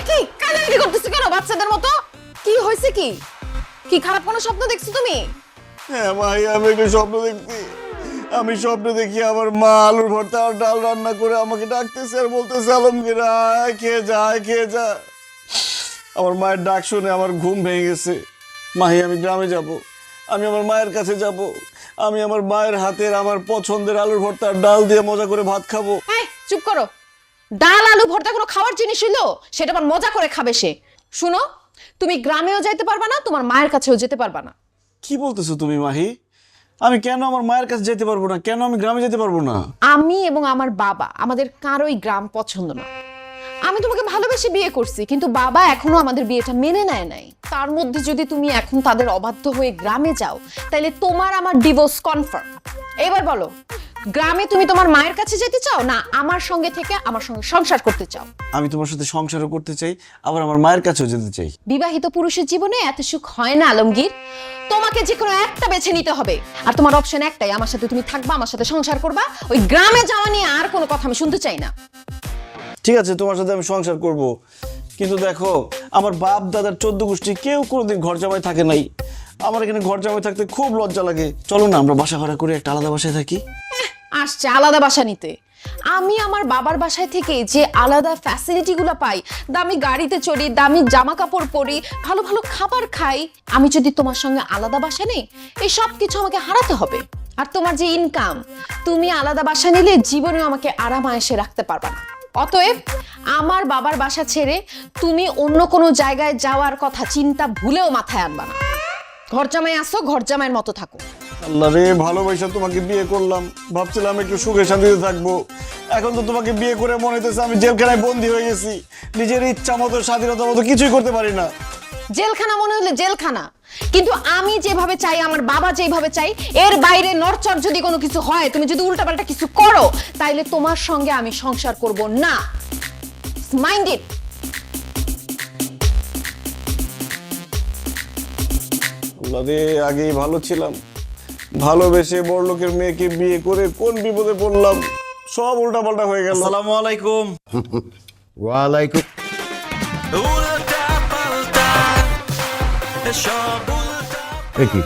কি কান্নাকাটি করতেছো কেন বাচ্চাদের মতো? কি হয়েছে? কি কি খারাপ কোনো স্বপ্ন দেখছো তুমি? হ্যাঁ ভাই, আমি একটা স্বপ্ন দেখছি। আমি স্বপ্ন দেখি আমার মা আলুর ভর্তা আর ডাল রান্না করে আমাকে ডাকতেছে আর বলতেছে, আলমগীর আয় খেয়ে যা, আয় খেয়ে যা। আমার মায়ের ডাক শুনে আমার ঘুম ভেঙে গেছে। মাহি, আমি গ্রামে যাব, আমি আমার মায়ের কাছে যাব, আমি আমার মায়ের হাতের আমার পছন্দের আলুর ভর্তা আর ডাল দিয়ে মজা করে ভাত খাবো। এই চুপ করো। ডাল আলু ভর্তা কোনো খাওয়ার জিনিস হইলো? সেটা আবার মজা করে খাবে সে। শুনো, তুমি গ্রামেও যাইতে পারবা না, তোমার মায়ের কাছেও যেতে পারবা না। কি বলতেছো তুমি মাহি? আমি কেন আমার মায়ের কাছে যেতে পারবো না? কেন আমি গ্রামে যেতে পারবো না? আমি এবং আমার বাবা, আমাদের কারোই গ্রাম পছন্দ না। আমি তোমাকে ভালোবেসে বিয়ে করছি, কিন্তু বাবা এখনো আমাদের বিয়েটা মেনে নেয় নাই। তার মধ্যে যদি তুমি এখন তাদের অবাধ্য হয়ে গ্রামে যাও, তাহলে তোমার আমার ডিভোর্স কনফার্ম। এবার বলো, গ্রামে তুমি তোমার মায়ের কাছে যেতে চাও, না আমার সঙ্গে থেকে আমার সঙ্গে সংসার করতে চাও? আমি তোমার সাথে সংসারও করতে চাই, আবার আমার মায়ের কাছেও যেতে চাই। বিবাহিত পুরুষের জীবনে এত সুখ হয় না আলমগীর। তোমাকে যে কোনো একটা বেছে নিতে হবে, আর তোমার অপশন একটাই, আমার সাথে তুমি থাকবা, আমার সাথে সংসার করবা। ওই গ্রামে যাওয়া নিয়ে আর কোনো কথা আমি শুনতে চাই না। ঠিক আছে, তোমার সাথে আমি সংসার করব, কিন্তু দেখো, আমার বাপ দাদার 14 গোষ্ঠী কেউ কোনোদিন ঘর জামাই থাকে নাই। আমার এখানে ঘর জামাই থাকতে খুব লজ্জা লাগে। চলো না আমরা বাসা ভাড়া করে একটা আলাদা বাসায় থাকি। আসছে আলাদা বাসা নিতে। আমি আমার বাবার বাসায় থেকে যে আলাদা ফ্যাসিলিটি গুলো পাই, দামি গাড়িতে চড়ি, দামি জামা কাপড় পরি, ভালো ভালো খাবার খাই, আমি যদি তোমার সঙ্গে আলাদা বাসা নেই, এই সব কিছু আমাকে হারাতে হবে। আর তোমার যে ইনকাম, তুমি আলাদা বাসা নিলে জীবনে আমাকে আরাম আয়েশে রাখতে পারবা না। অতএব আমার বাবার বাসা ছেড়ে তুমি অন্য কোনো জায়গায় যাওয়ার কথা চিন্তা ভুলেও মাথায় আনবা না। ঘর জামাই আসো, ঘর জামাইয়ের মতো থাকো। আল্লাহ রে, ভালোবাসা তোমাকে বিয়ে করলাম, ভাবছিলাম একটু সুখে শান্তিতে থাকবো। এখন তো তোমাকে বিয়ে করে মনে হইতেছে আমি জেলখানায় বন্দী হয়ে গেছি। নিজের ইচ্ছা মতো স্বাধীনতা মতো কিছুই করতে পারি না। জেলখানা মনে হলে জেলখানা, কিন্তু আমি যেভাবে চাই, আমার বাবা যেভাবে চাই, এর বাইরে নড়চড় যদি কোনো কিছু হয়, তুমি যদি উল্টাপাল্টা কিছু করো, তাইলে তোমার সঙ্গে আমি সংসার করব না। Mind it. আল্লাহ রে, আগেই ভালো ছিলাম, ভালোবেসে বড়লোকের মেয়েকে বিয়ে করে কোন বিপদে পড়লাম। সব উল্টাপাল্টা হয়ে গেল। আসসালামু আলাইকুম। ওয়ালাইকুম। কি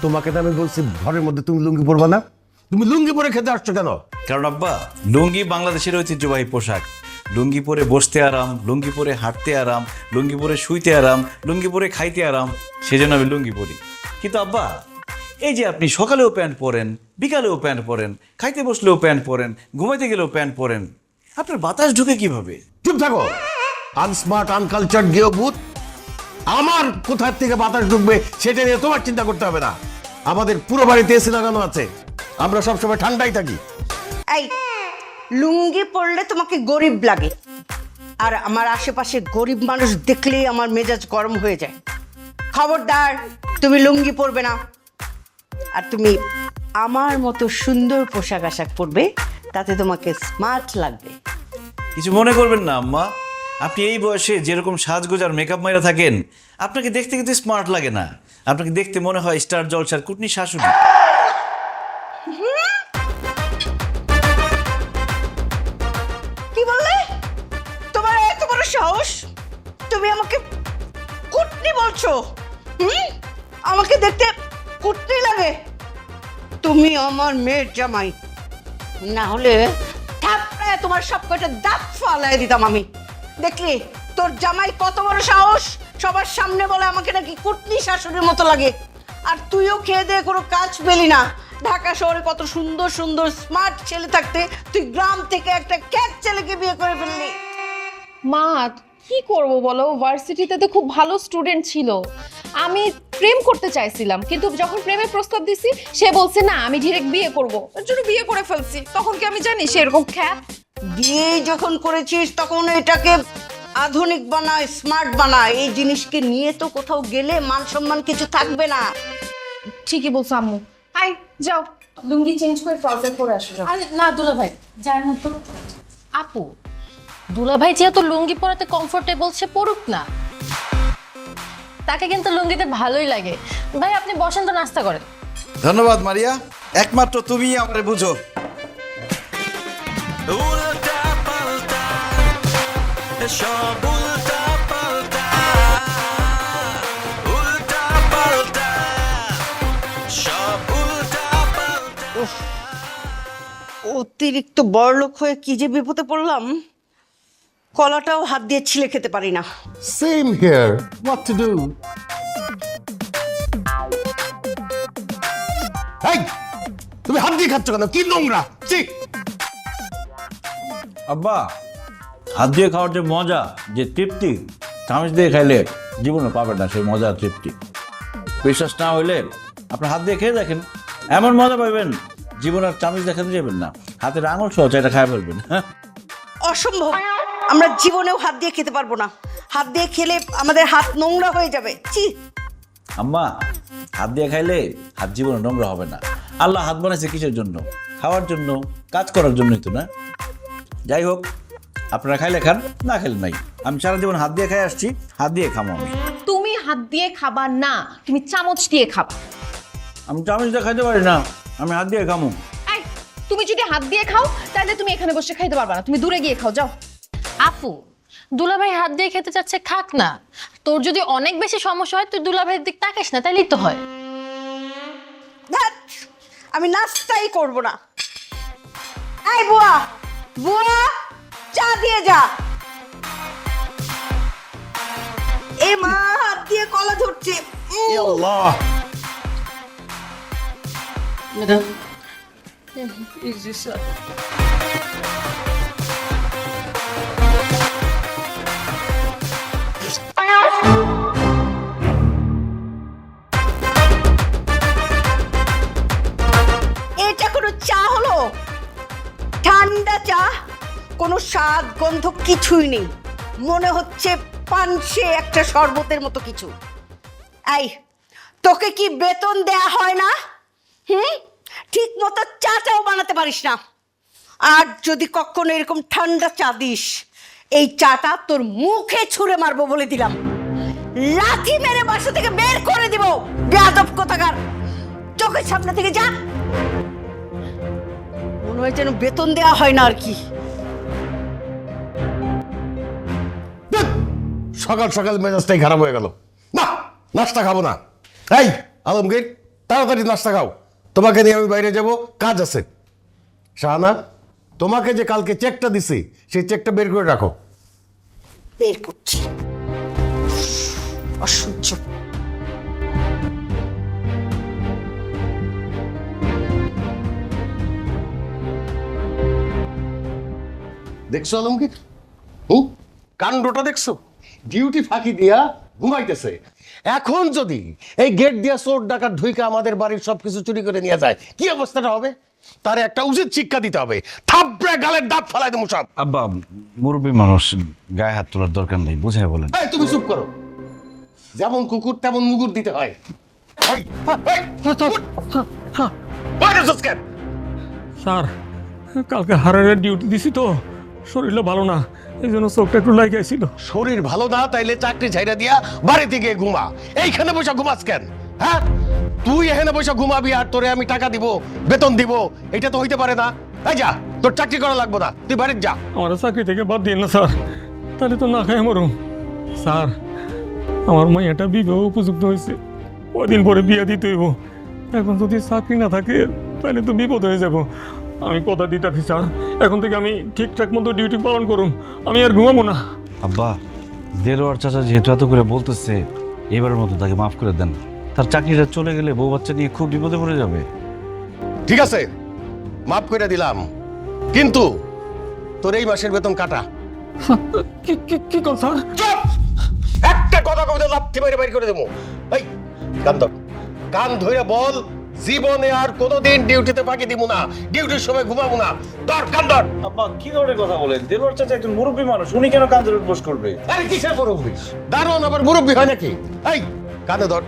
তোমাকে তো আমি বলছি ঘরের মধ্যে তুমি লুঙ্গি পরবা না, তুমি লুঙ্গি পরে খেতে আসছো কেন? কারণ আব্বা, লুঙ্গি বাংলাদেশের ঐতিহ্যবাহী পোশাক। লুঙ্গি পরে বসতে আরাম, লুঙ্গি পরে হাঁটতে আরাম, লুঙ্গি পরে শুইতে আরাম, লুঙ্গি পরে খাইতে আরাম, সেজন্য আমি লুঙ্গি পরি। কিন্তু আব্বা, এই যে আপনি সকালেও প্যান্ট পরেন, বিকালেও প্যান্ট পরেন, খাইতে বসলেও প্যান্ট পরেন, ঘুমাইতে গেলেও প্যান্ট পরেন, আপনার বাতাস ঢুকে কিভাবে? চুপ থাকো, আনস্মার্ট আনকালচার্ড গেয়ভূত। আমার কোথার থেকে বাতাস ঢুকবে সেটা নিয়ে তোমার চিন্তা করতে হবে না। আমাদের পুরো বাড়িতে এসি লাগানো আছে, আমরা সবসময় ঠান্ডাই থাকি। এই লুঙ্গি পরলে তোমাকে গরিব লাগে, আর আমার আশেপাশে গরিব মানুষ দেখলেই আমার মেজাজ গরম হয়ে যায়। খবরদার, তুমি লুঙ্গি পরবে না। আর তুমি আমার মতো সুন্দর পোশাক আশাক পরবে, তাতে তোমাকে স্মার্ট লাগবে। কিছু মনে করবেন না আম্মা, আপনি এই বয়সে যেরকম সাজগোজ আর মেকআপ মাইরা থাকেন, আপনাকে দেখতে কিন্তু স্মার্ট লাগে না। আপনাকে দেখতে মনে হয় স্টার জলসার কুটনি শাশুড়ি। কি বললে? তোমার এত বড় সাহস, তুমি আমাকে কুটনি বলছো? আমাকে দেখতে কুটনি লাগে? তুমি আমার মেয়ের জামাই, না হলে থাপড়ায় তোমার সব কটা দাঁত ফালাই দিতাম আমি। দেখলি তোর জামাই কত বড় সাহস, সবার সামনে বলে আমাকে নাকি কুটনি শাশুড়ির মতো লাগে। আর তুইও খেয়ে দিয়ে কোনো কাজ পেলি না। ঢাকা শহরে কত সুন্দর সুন্দর স্মার্ট ছেলে থাকতে তুই গ্রাম থেকে একটা ক্যাট ছেলেকে বিয়ে করে ফেললি। মা কি করব বলো, ভার্সিটিতে তো খুব ভালো স্টুডেন্ট ছিল। আমি প্রেম করতে চাইছিলাম, কিন্তু যখন প্রেমের প্রস্তাব দিছি সে বলছে না, আমি ডাইরেক্ট বিয়ে করব। এর জন্য বিয়ে করে ফেলছি। তখন কি আমি জানি সে এরকম খ্যাত? বিয়ে যখন করেছিস তখন এটাকে আধুনিক বানায়, স্মার্ট বানায়। এই জিনিসকে নিয়ে তো কোথাও গেলে মান সম্মান কিছু থাকবে না। ঠিকই বলছো আম্মু। আই যাও, লুঙ্গি চেঞ্জ করে ট্রাউজার পরে আসো। যাও। আরে না দুলা ভাই, যার মতো। আপু, দুলা ভাই যেহেতু লুঙ্গি পরাতে কমফোর্টেবল, সে পরুক না। তাকে কিন্তু লুঙ্গিতে ভালোই লাগে। ভাই আপনি বসেন তো, নাস্তা করেন। ধন্যবাদ মারিয়া, একমাত্র তুমি আমারে বুঝো। অতিরিক্ত বড়লোক হয়ে কি যে বিপদে পড়লাম, কলাটাও হাত দিয়ে ছিলে খেতে পারি না। Same here, what to do? এই তুমি হাত দিয়ে খাচ্ছ কেন? কি নোংরা! ছি! আব্বা, হাত দিয়ে খাওয়ার যে মজা, যে তৃপ্তি, চামচ দিয়ে খাইলে জীবনে পাবেন না সেই মজার তৃপ্তি। বিশ্বাস না হইলে আপনি হাত দিয়ে খেয়ে দেখেন, এমন মজা পাবেন জীবন আর চামচ দেখাতে যাবেন না, হাতের আঙুল সহ এটা খাই ফেলবেন। হ্যাঁ, অসম্ভব, আমরা জীবনেও হাত দিয়ে খেতে পারবো না। হাত দিয়ে খেলে আমাদের হাত নোংরা হয়ে যাবে। ছি! আম্মা, হাত দিয়ে খাইলে হাত জীবনে নোংরা হবে না। আল্লাহ হাত বানাইছে কিসের জন্য? খাওয়ার জন্য, কাজ করার জন্যই তো না? যাই হোক, আপনারা খাইলে খান, না খেলে নাই। আমি সারা জীবন হাত দিয়ে খাই আসছি, হাত দিয়ে খামো আমি। তুমি হাত দিয়ে খাবা না, তুমি চামচ দিয়ে খাবা। আমি চামচ দিয়ে খাইতে পারি না, আমি হাত দিয়ে খামো। এই, তুমি যদি হাত দিয়ে খাও তাহলে তুমি এখানে বসে খাইতে পারবা না, তুমি দূরে গিয়ে খাও, যাও। আপু, দুলাভাই হাত দিয়ে খেতে চাচ্ছে, খাক না। তোর যদি অনেক বেশি সমস্যা হয় তুই দুলাভাইয়ের দিক তাকাস না, তাইলেই তো হয়। ধ্যাৎ, আমি নাস্তাই করব না। এই বুয়া, বুয়া, চা দিয়ে যা। এ মা, হাত দিয়ে কলা ধরছে। আল্লাহ! এটা কোনো চা হলো? ঠান্ডা চা, কোনো স্বাদ গন্ধ কিছুই নেই, মনে হচ্ছে পানসে একটা শরবতের মতো কিছু। এই, তোকে কি বেতন দেয়া হয় না? ঠিক মতো চাটাও বানাতে পারিস না। আর যদি কখনো এরকম ঠান্ডা চা দিস, এই চাটা তোর মুখে ছুঁড়ে মারবো বলে দিলাম। লাথি মেরে বাসা থেকে বের করে দিব, বেয়াদব কোথাকার। চোখের সামনে থেকে যা। মনে হয় যেন বেতন দেওয়া হয় না আর কি। ধ্যাৎ, সকাল সকাল মেজাজটাই খারাপ হয়ে গেল। না, নাস্তা খাবো না। এই আলমগীর, তাড়াতাড়ি নাস্তা খাও, তোমাকে নিয়ে আমি বাইরে যাব, কাজ আছে। শাহানা, তোমাকে যে কালকে চেকটা দিছি সেই চেকটা বের করে রাখো। বের করছি। অসহ্য। দেখছো আলমগীর? কাণ্ডটা দেখছো? ডিউটি ফাঁকি দিয়া ঘুমাইতেছে। এখন যদি এই গেট দিয়া চোর ডাকাত ঢুইকে আমাদের বাড়ির সবকিছু চুরি করে নিয়ে যায়, কি অবস্থাটা হবে? তার একটা উচিত শিক্ষা দিতে হবে। থাপড়ে গালের দাঁত ফালাই দেবো সব। আব্বা, মুরব্বী মানুষ, গায়ে হাত তোলার দরকার নেই, বুঝাই বলেন। এই, তুমি চুপ করো। যেমন কুকুর তেমন মুগুর দিতে হয়। এই, এই, বাইরে যাস কেন? স্যার, কালকে হারের ডিউটি দিছি তো, শরীরটা ভালো না, এই জন্য চোখটা একটু লাগাইছিল। শরীর ভালো না তাইলে চাকরি ছাইরা দিয়া বাড়িতে গিয়ে ঘুমা। এইখানে বসে ঘুমাস কেন? হ্যাঁ, তুই এখানে বসে ঘুমাবি আর তোরে আমি টাকা দিব, বেতন দিব, এটা তো হইতে পারে না। এই যা, তোর চাকরি করা লাগবো না, তুই বাড়িতে যা। আমার চাকরি থেকে বাদ দিন না স্যার, তাহলে তো না খাই মরুম। স্যার, আমার মাইয়াটা বিবাহ উপযুক্ত হয়েছে, কদিন পরে বিয়ে দিতে হইব। এখন যদি চাকরি না থাকে তাহলে তো বিপদ হয়ে যাব। আমি কথা দিতেছি স্যার, এখন থেকে আমি ঠিকঠাক মতো ডিউটি পালন করুন, আমি আর ঘুমাবো না। আব্বা, দেলোয়ার চাচা যেহেতু এত করে বলতেছে, এবারের মতো তাকে মাফ করে দেন। তার চাকরিটা চলে গেলে বউ বাচ্চা নিয়ে খুব বিপদে পড়ে যাবে। ঠিক আছে, মাফ করে দিলাম, কিন্তু তোর এই মাসের বেতন কাটা। কি কর স্যার? চুপ! একটা কথা কইতে লাথি মেরে বাইর করে দেবো। এই কান ধর, কান ধরে বল, জীবনে আর কোনোদিন ডিউটিতে ফাঁকি দিব না, ডিউটির সময় ঘুমাবো না। ধর, কান ধর। আব্বা, কি ধরনের কথা বলেন? দেলোয়ার চাচা একজন মুরব্বী মানুষ, উনি কেন কান ধরে বস করবে? আরে কিসের মুরব্বী? দারুণ আবার মুরব্বী হয় নাকি? এই কাঁধে ধর,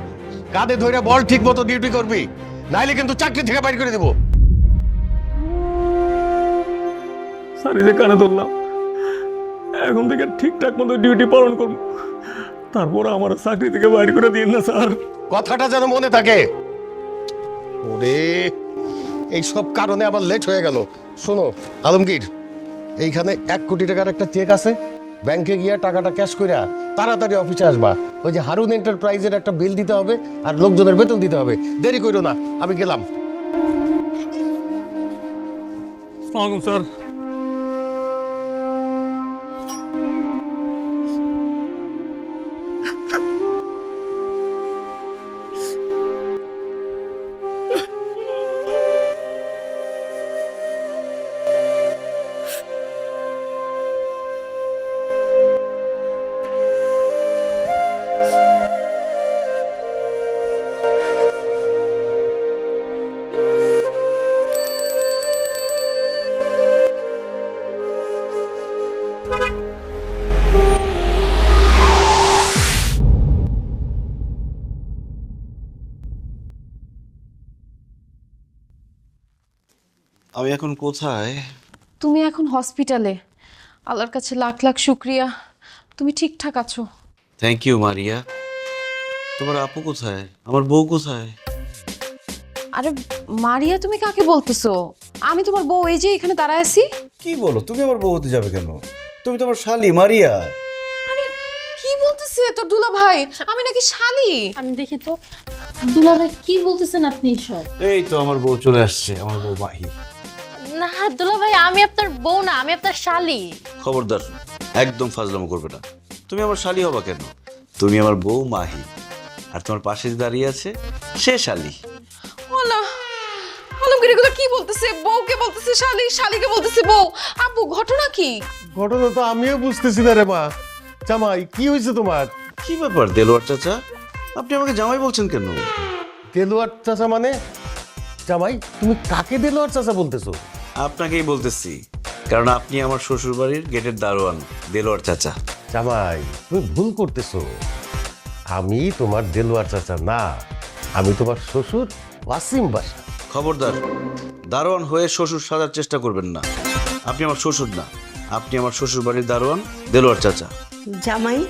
কাঁধে ধরে বল, ঠিক মতো ডিউটি করবি, নাইলে কিন্তু চাকরি থেকে বাইর করে দেবো। স্যার, এই যে কানে ধরলাম, এখন থেকে ঠিকঠাক মতো ডিউটি পালন করবো। তারপর আমার চাকরি থেকে বাইরে করে দিন না স্যার। কথাটা যেন মনে থাকে। ওরে এই সব কারণে আবার লেট হয়ে গেল। শোনো আলমগীর, এইখানে 1 কোটি টাকার একটা চেক আছে, ব্যাংকে গিয়ে টাকাটা ক্যাশ কইরা তাড়াতাড়ি অফিসে আসবা। ওই যে হারুন এন্টারপ্রাইজের একটা বিল দিতে হবে আর লোকজনের বেতন দিতে হবে। দেরি করো না, আমি গেলাম। আসসালামু আলাইকুম স্যার। আমি এখন কোথায়? তুমি এখন হসপিটালে। আল্লাহর কাছে লাখ লাখ শুক্রিয়া, তুমি ঠিকঠাক আছো। Thank you Maria. তোমার আপু কোথায়? আমার বউ কোথায়? আরে মারিয়া, তুমি কাকে বলতেছো? আমি তোমার বউ, এই যে এখানে দাঁড়ায় আছি। কি বলো? তুমি আমার বউ হতে যাবে কেন? তুমি তো আমার শালি মারিয়া। কি বলতেছে তোর দুলা ভাই? আমি নাকি শালি? আমি দেখি তো দুলা ভাই কি বলতেছেন আপনি সব। এই তো আমার বউ চলে আসছে, আমার বউ মাহি। না দুলা ভাই, আমি আপনার বউ না, আমি আপনার শালি। খবরদার, একদম ফাজলামো করবে না। তুমি আমার শালি হবা কেন? তুমি আমার বউ মাহি, আর তোমার পাশে যে দাঁড়িয়ে আছে সে শালি। ওলা আলমগীর এগুলো কি বলতেছে? বউকে বলতেছে শালি, শালিকে বলতেছে বউ। আপু ঘটনা কি? ঘটনা তো আমিও বুঝতেছি না রে মা। জামাই, কি হয়েছে তোমার? কি ব্যাপার দেলোয়ার চাচা, আপনি আমাকে জামাই বলছেন কেন? দেলোয়ার চাচা মানে? জামাই, তুমি কাকে দেলোয়ার চাচা বলতেছো? আপনাকেই বলতেছি, কারণ আপনি আমার শ্বশুর বাড়ির গেটের দারোয়ান দেলোয়ার চাচা। জামাই, তুমি ভুল করতেছো। আমি তোমার দেলোয়ার চাচা না, আমি তোমার শ্বশুর ওয়াসিম বাসা। খবরদার, দারোয়ান হয়ে শ্বশুর সাজার চেষ্টা করবেন না। আপনি আমার শ্বশুর না, আপনি আমার শ্বশুর বাড়ির দারোয়ান দেলোয়ার চাচা। জামাই,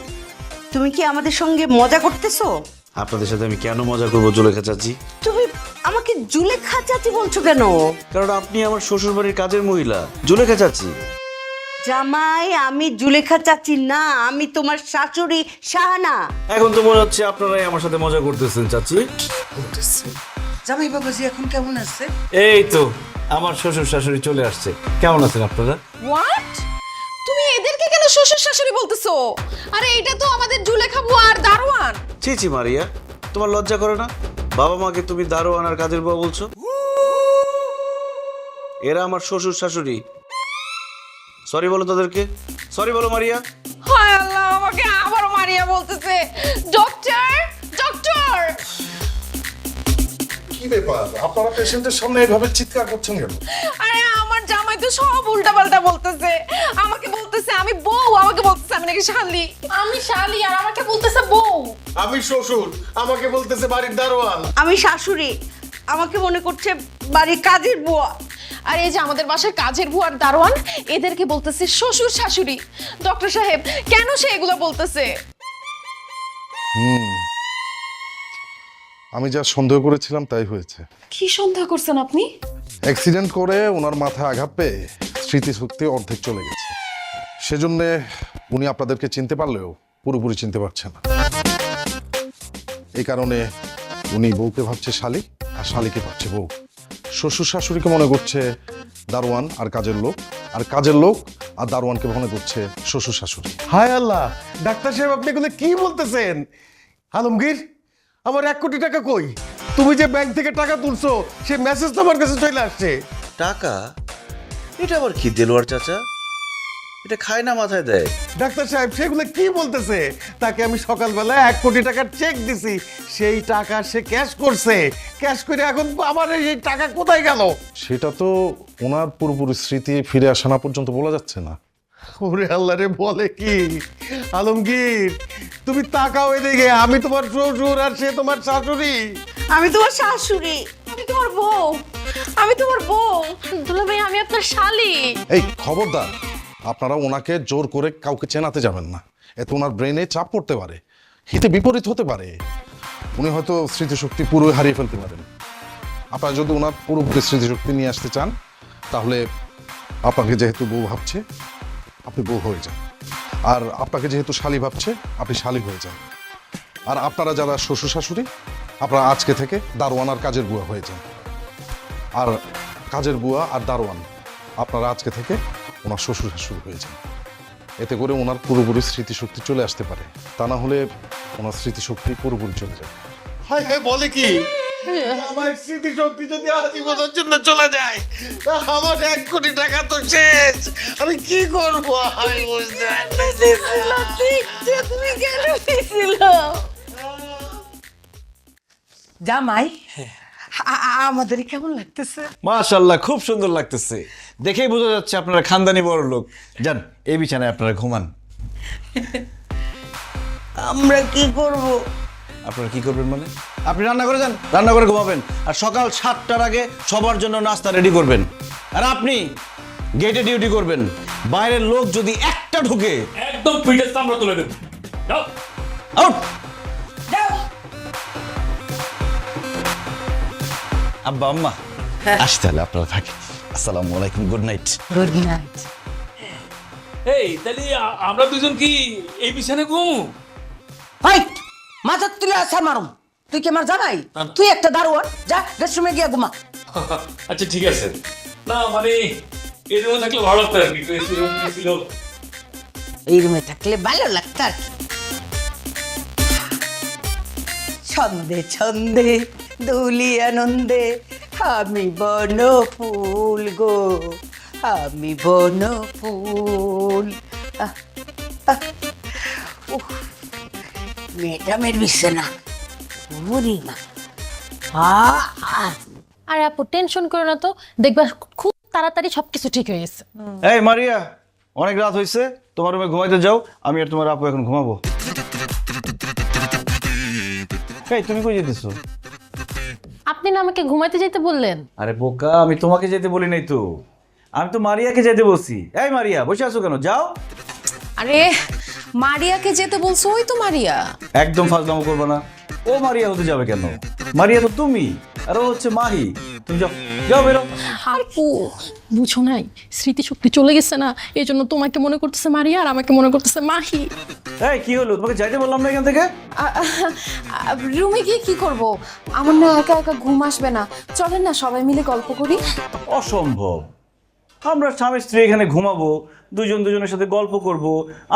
তুমি কি আমাদের সঙ্গে মজা করতেছো? আপনাদের সাথে আমি কেন মজা করবো জুলেখা চাচি? তুমি আমাকে জুলেখা চাচি বলছো কেন? কারণ আপনি আমার শ্বশুর বাড়ির কাজের মহিলা জুলেখা চাচি। জামাই, আমি জুলেখা চাচি না, আমি তোমার শাশুড়ি শাহানা। এখন তো মনে হচ্ছে আপনারাই আমার সাথে মজা করতেছেন চাচি। জামাই বাবাজি এখন কেমন আছে? এই তো আমার শ্বশুর শাশুড়ি চলে আসছে। কেমন আছেন আপনারা? হোয়াট? তুমি এদেরকে কেন শ্বশুর শাশুড়ি বলতেছো? আরে এটা তো আমাদের জুলেখা বুয়া আর দারোয়ান। ছি ছি মারিয়া, তোমার লজ্জা করে না? বাবা মাকে তুমি দারোয়ান আর কাজের বুয়া বলছো? এরা আমার শ্বশুর শাশুড়ি। সরি বলো তাদেরকে, সরি বলো মারিয়া। হায় আল্লাহ, আমাকে আবার মারিয়া বলতেছে। Doctor, doctor. কি ব্যাপার, আপনারা পেশেন্টের সামনে এভাবে চিৎকার করছেন কেন? আরে আমার জামাই তো সব উল্টাপাল্টা বলতেছে। আমাকে বলতেছে আমি বউ, আমাকে বলতেছে আমি নাকি শালি। আমি শালি আর আমাকে বলতেছে বউ। আমি শ্বশুর, আমাকে বলতেছে বাড়ির দারোয়ান। আমি শাশুড়ি, আমাকে মনে করছে বাড়ির কাজের বুয়া। আর এই যে আমাদের বাসার কাজের বুয়ার দারোয়ান, এদেরকে বলতেছে শ্বশুর শাশুড়ি। ডক্টর সাহেব, কেন সে এগুলো বলতেছে? আমি যা সন্দেহ করেছিলাম তাই হয়েছে। কি সন্দেহ করছেন আপনি? অ্যাক্সিডেন্ট করে ওনার মাথায় আঘাত পেয়ে স্মৃতিশক্তি অর্ধেক চলে গেছে। সেজন্য উনি আপনাদেরকে চিনতে পারলেও পুরোপুরি চিনতে পারছেন না। এই কারণে উনি বউকে ভাবছে শালি আর শালিকে ভাবছে বউ। শ্বশুর শাশুড়িকে মনে করছে দারোয়ান আর কাজের লোক, আর কাজের লোক আর দারোয়ানকে মনে করছে শ্বশুর শাশুড়ি। হায় আল্লাহ, ডাক্তার সাহেব আপনি এগুলো কি বলতেছেন? আলমগীর, আমার 1 কোটি টাকা কই? তুমি যে ব্যাংক থেকে টাকা তুলছো সে মেসেজ তো আমার কাছে চলে আসছে। টাকা? এটা আবার কি দেলোয়ার চাচা? এটা খায় না মাথায় দেয়। ডাক্তার সাহেব সেগুলো কি বলতেছে? তাকে আমি সকালবেলা 1 কোটি টাকার চেক দিছি, সেই টাকা সে ক্যাশ করছে। ক্যাশ করে এখন আমার এই টাকা কোথায় গেল? সেটা তো ওনার পুরোপুরি স্মৃতি ফিরে আসা না পর্যন্ত বলা যাচ্ছে না। ওরে আল্লাহ রে, বলে কি? আলমগীর, তুমি তাকাও এদিকে, আমি তোমার শ্বশুর আর সে তোমার শাশুড়ি। আমি তোমার শাশুড়ি। আমি তোমার বউ, আমি তোমার বউ। দুলা ভাই, আমি আপনার শালি। এই খবরদার, আপনারা ওনাকে জোর করে কাউকে চেনাতে যাবেন না, এতে ওনার ব্রেনে চাপ পড়তে পারে। হিতে বিপরীত হতে পারে। উনি হয়তো স্মৃতিশক্তি পুরোই হারিয়ে ফেলতে পারেন। আপনারা যদি ওনার পুরোপুরি স্মৃতিশক্তি নিয়ে আসতে চান, তাহলে আপনাকে যেহেতু বউ ভাবছে, আপনি বউ হয়ে যান। আর আপনাকে যেহেতু শালী ভাবছে, আপনি শালী হয়ে যান। আর আপনারা যারা শ্বশুর শাশুড়ি, আপনারা আজকে থেকে দারোয়ান আর কাজের বুয়া হয়ে যান। আর কাজের বুয়া আর দারোয়ান আপনারা আজকে থেকে ওনার শ্বশুর শাশুড়ি হয়ে যান। এতে করে ওনার পুরোপুরি স্মৃতিশক্তি চলে আসতে পারে, তা না হলে ওনার স্মৃতিশক্তি পুরোপুরি চলে যায়। হায় হায়, বলে কি? আমার স্মৃতিশক্তি যদি আজীবনের জন্য চলে যায়, তা আমার 1 কোটি টাকা তো শেষ। আমি কি করবো আমি বুঝতে পারছি না। তুমি কেন দিছিল জামাই? আমাদের কেমন লাগতেছে? মাশাআল্লাহ, খুব সুন্দর লাগতেছে। দেখেই বোঝা যাচ্ছে আপনারা খানদানি বড় লোক। যান, এই বিছানায় আপনারা ঘুমান। আমরা কি করব? আপনারা কি করবেন মানে? আপনি রান্না করে যান, রান্না করে ঘুমাবেন। আর সকাল 7টার আগে সবার জন্য নাস্তা রেডি করবেন। আর আপনি গেটে ডিউটি করবেন। বাইরের লোক যদি একটা ঢুকে একদম পিঠের চামড়া তুলে দেব। যাও। আউট। আব্বা আম্মা আসতে হলে আপনারা থাকেন। আসসালামু আলাইকুম, গুড নাইট। Good night. এই তাহলে আমরা দুজন কি এই বিছানে ঘুমু? হাই, মাথা তুলে আসা মারুম। তুই কি আমার জামাই? তুই একটা দারোয়ান, যা রেস্টরুমে গিয়ে ঘুমা। আচ্ছা ঠিক আছে। না মানে এই রুমে থাকলে ভালো লাগতো আর কি। ছিল এই রুমে থাকলে ভালো লাগতো আর কি। ছন্দে ছন্দে দুলি আনন্দে আমি বন ফুল গো, আমি বন ফুল। ম্যাডামের বিছানা বুড়িমা। আর আপু টেনশন করো না তো, দেখবা খুব তাড়াতাড়ি সবকিছু ঠিক হয়ে গেছে। এই মারিয়া, অনেক রাত হয়েছে, তোমার রুমে ঘুমাইতে যাও। আমি আর তোমার আপু এখন ঘুমাবো। এই তুমি কই যেতেছো? আপনি না আমাকে ঘুমাইতে যেতে বললেন। আরে বোকা, আমি তোমাকে যেতে বলি নাই তো, আমি তো মারিয়াকে যেতে বলছি। এই মারিয়া, বসে আছো কেন? যাও। আরে মারিয়াকে যেতে বলছো? ওই তো মারিয়া। একদম ফাজলামো করবে না। ও মারিয়া হতে যাবে কেন? মারিয়া তো তুমি, আর ও হচ্ছে মাহি। তুমি যাও, যাও বেরো। আপু বুঝো নাই, স্মৃতিশক্তি চলে গেছে না, এই জন্য তোমাকে মনে করতেছে মারিয়া আর আমাকে মনে করতেছে মাহি। এই কি হলো? তোমাকে যাইতে বললাম না এখান থেকে? রুমে গিয়ে কি করব? আমার না একা একা ঘুম আসবে না। চলেন না সবাই মিলে গল্প করি। অসম্ভব। আমরা স্বামী স্ত্রী এখানে ঘুমাবো, দুজন দুজনের সাথে গল্প করব,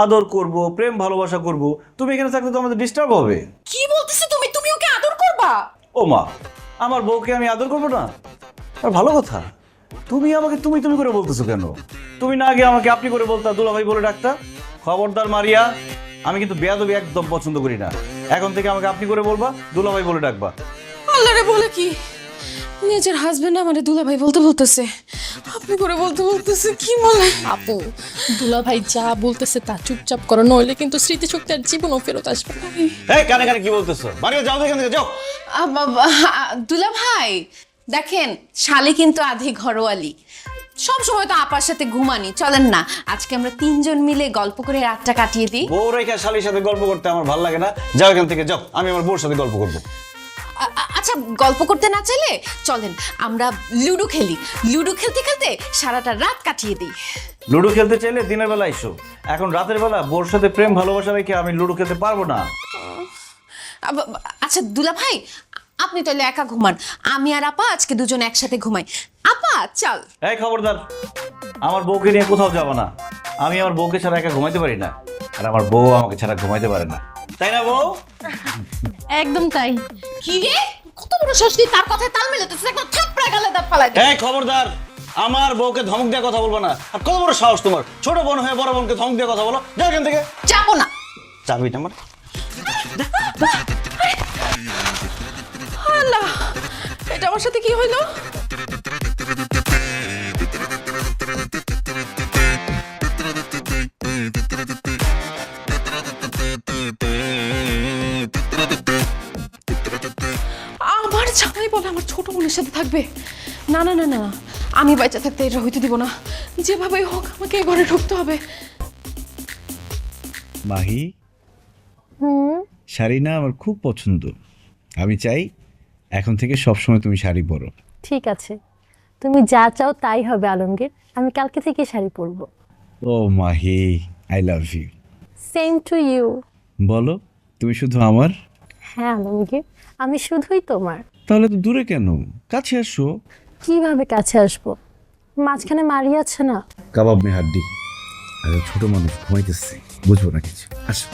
আদর করব, প্রেম ভালোবাসা করব। তুমি এখানে থাকলে তো আমাদের ডিস্টার্ব হবে। কি বলতেছো তুমি? তুমি ওকে আদর করবা? ও মা, আমার বউকে আমি আদর করবো না? আর ভালো কথা, তুমি আমাকে তুমি তুমি করে বলতেছো কেন? তুমি না আগে আমাকে আপনি করে বলতা, দুলাভাই বলে ডাকতা। খবরদার মারিয়া, আমি কিন্তু বেয়াদবি একদম পছন্দ করি না। এখন থেকে আমাকে আপনি করে বলবা, দুলাভাই বলে ডাকবা। আল্লাহরে বলে কি, নিজের হাজবেন্ড আমারে দুলাভাই বলতে বলতেছে, আপনি করে বলতে বলতেছে। কি বলে? আপু দুলাভাই যা বলতেছে তা চুপচাপ করো, নইলে কিন্তু স্মৃতিশক্তি আর জীবনও ফেরত আসবে না। এই কানে কানে কি বলতেছো? মারিয়া যাও তো এখান থেকে, যাও। দুলাভাই দেখেন, শালি কিন্তু আধি ঘরোয়ালি। সব সময় তো আপার সাথে ঘুমানি। চলেন না আজকে আমরা 3 জন মিলে গল্প করে রাতটা কাটিয়ে দিই। বউ রেখা শালির সাথে গল্প করতে আমার ভালো লাগে না। যাও এখান থেকে, যাও। আমি আমার বউর সাথে গল্প করবো। আচ্ছা গল্প করতে না চাইলে চলেন আমরা লুডো খেলি। লুডো খেলতে খেলতে সারাটা রাত কাটিয়ে দিই। লুডো খেলতে চাইলে দিনের বেলা এসো। এখন রাতের বেলা বউর সাথে প্রেম ভালোবাসা রেখে আমি লুডো খেলতে পারবো না। আচ্ছা দুলাভাই, আপনি তাহলে একা ঘুমান, আমি আর আপা আজকে দুজন একসাথে ঘুমাই। আপা চল। এই খবরদার, আমার বউকে নিয়ে কোথাও যাবো না। আমি আমার বউকে ছাড়া একা ঘুমাইতে পারি না, আর আমার বউ আমাকে ছাড়া ঘুমাইতে পারে না। তাই না বউ? একদম তাই। কি রে, কত বড় শাস্তি! তার কথায় তাল মেলাতেছিস, একটা থাপড়া গালে দাঁত ফালাই দে। এই খবরদার, আমার বউকে ধমক দিয়ে কথা বলবো না। আর কত বড় সাহস তোমার, ছোট বোন হয়ে বড় বোনকে ধমক দিয়ে কথা বলো? যাও এখান থেকে। যাবো না। চাবি না আমার। আল্লাহ, এটা আমার সাথে কি হইলো? আমার জামাই বলে আমার ছোট বোনের সাথে থাকবে? না না না না, আমি বাচ্চা থাকতে এটা হইতে দিব না। যেভাবে হোক আমাকে এই ঘরে ঢুকতে হবে। মাহি, শাড়ি না আমার খুব পছন্দ। আমি চাই এখন থেকে সবসময় তুমি শাড়ি পরো। ঠিক আছে, তুমি যা চাও তাই হবে আলমগীর। আমি কালকে থেকে শাড়ি পরবো। ও Mahi, I love you. Same to you. বলো, তুমি শুধু আমার? হ্যাঁ আলমগীর, আমি শুধুই তোমার। তাহলে তো দূরে কেন, কাছে আসো। কিভাবে কাছে আসবো? মাঝখানে মারি আছে না। কাবাব মে হাড্ডি। আরে ছোট মানুষ ঘুমাইতেছে, বুঝবো না কিছু। আসো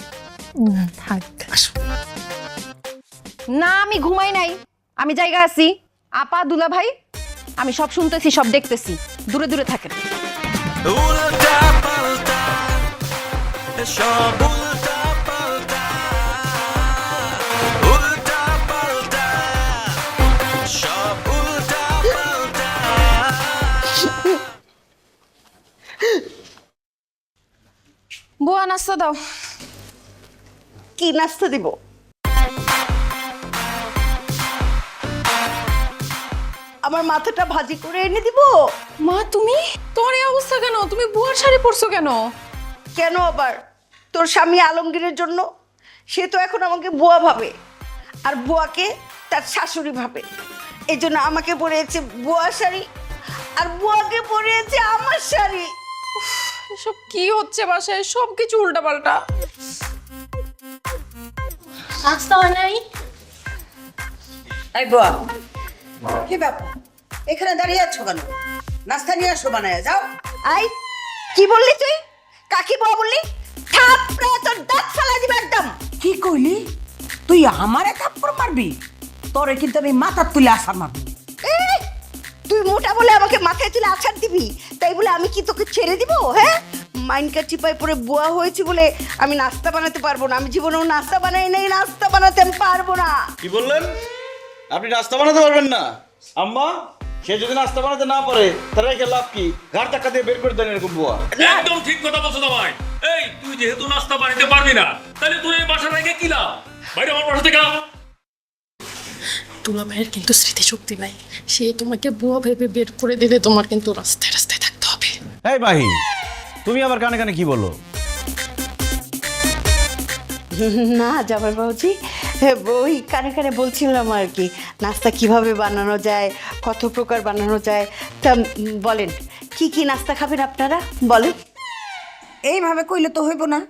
থাক। আসো। না, আমি ঘুমাই নাই, আমি জায়গা আছি। আপা, দুলা ভাই, আমি সব শুনতেছি, সব দেখতেছি। দূরে দূরে থাকেন। বুয়া, নাস্তা দাও। কি নাস্তা দিব? আমার মাথাটা ভাজি করে এনে দিব? মা, তুমি তোর এই অবস্থা কেন? তুমি বুয়ার শাড়ি পরছো কেন? কেন আবার? তোর স্বামী আলমগীরের জন্য। সে তো এখন আমাকে বুয়া ভাবে, আর বুয়াকে তার শাশুড়ি ভাবে। এই জন্য আমাকে পরিয়েছে বুয়া শাড়ি, আর বুয়াকে পরিয়েছে আমার শাড়ি। এসব কি হচ্ছে বাসায়? সব কিছু উল্টাপাল্টা। নাস্তা হয় নাই? এই বুয়া, কি ব্যাপার? এখানে দাঁড়িয়ে আছো কেন? নাস্তা নিয়ে আসো, বানায় যাও। আই, কি বললি তুই? কাকি বুয়া বললি? থাপড়ে তোর দাঁত ফালাই দিবে একদম। কি কইলি? তুই আমারে থাপ্পড় মারবি? তোরে কিন্তু আমি মাথার তুলে আসার মারবো। এই, তুই মোটা বলে আমাকে মাথায় তুলে আছাড় দিবি, তাই বলে আমি কি তোকে ছেড়ে দিব? হ্যাঁ, মাইনকা চিপাই পরে বুয়া হয়েছি বলে আমি নাস্তা বানাতে পারবো না? আমি জীবনেও নাস্তা বানাই নাই, নাস্তা বানাতে আমি পারবো না। কি বললেন? আপনি নাস্তা বানাতে পারবেন না? আম্মা, সে যদি নাস্তা বানাতে না পারে তাহলে রেখে লাভ কি? ঘাড় ধাক্কা দিয়ে বের করে দেন এরকম বুয়া। একদম ঠিক কথা বলছো ভাই। এই তুই যেহেতু নাস্তা বানাতে পারবি না, তাহলে তুই এই বাসা রেখে কি লাভ? বাইরে আমার বাসা থেকে দুলা ভাইয়ের কিন্তু স্মৃতিশক্তি নাই। সে তোমাকে বুয়া ভেবে বের করে দিলে তোমার কিন্তু রাস্তায় রাস্তায় থাকতে হবে। এই মাহি, তুমি আবার কানে কানে কি বলো? না জামাই বাবুজি, ওই কানে কানে বলছিলাম আর কি, নাস্তা কিভাবে বানানো যায়, কত প্রকার বানানো যায়। তা বলেন, কি কি নাস্তা খাবেন আপনারা? বলেন। এইভাবে কইলে তো হইব না,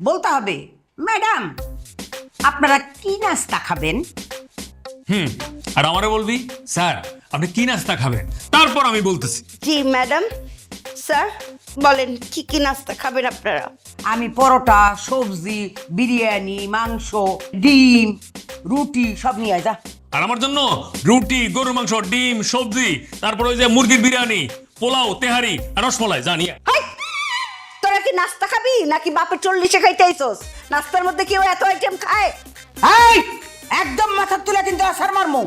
বলতে হবে ম্যাডাম আপনারা কি নাস্তা খাবেন। আর আমারে বলবি স্যার আপনি কি নাস্তা খাবেন, তারপর আমি বলতেছি। জি ম্যাডাম, স্যার বলেন কি কি নাস্তা খাবেন আপনারা? আমি পরোটা, সবজি, বিরিয়ানি, মাংস, ডিম, রুটি সব নিয়ে আয় যা। আর আমার জন্য রুটি, গরুর মাংস, ডিম, সবজি, তারপর ওই যে মুরগির বিরিয়ানি, পোলাও, তেহারি আর রসমালাই জানি। হাই, তোরা কি নাস্তা খাবি নাকি বাপের 40-এ খাইতে আইছস? নাস্তার মধ্যে কেউ এত আইটেম খায়? এই একদম মাথা তুলে কিন্তু আসার মারমু।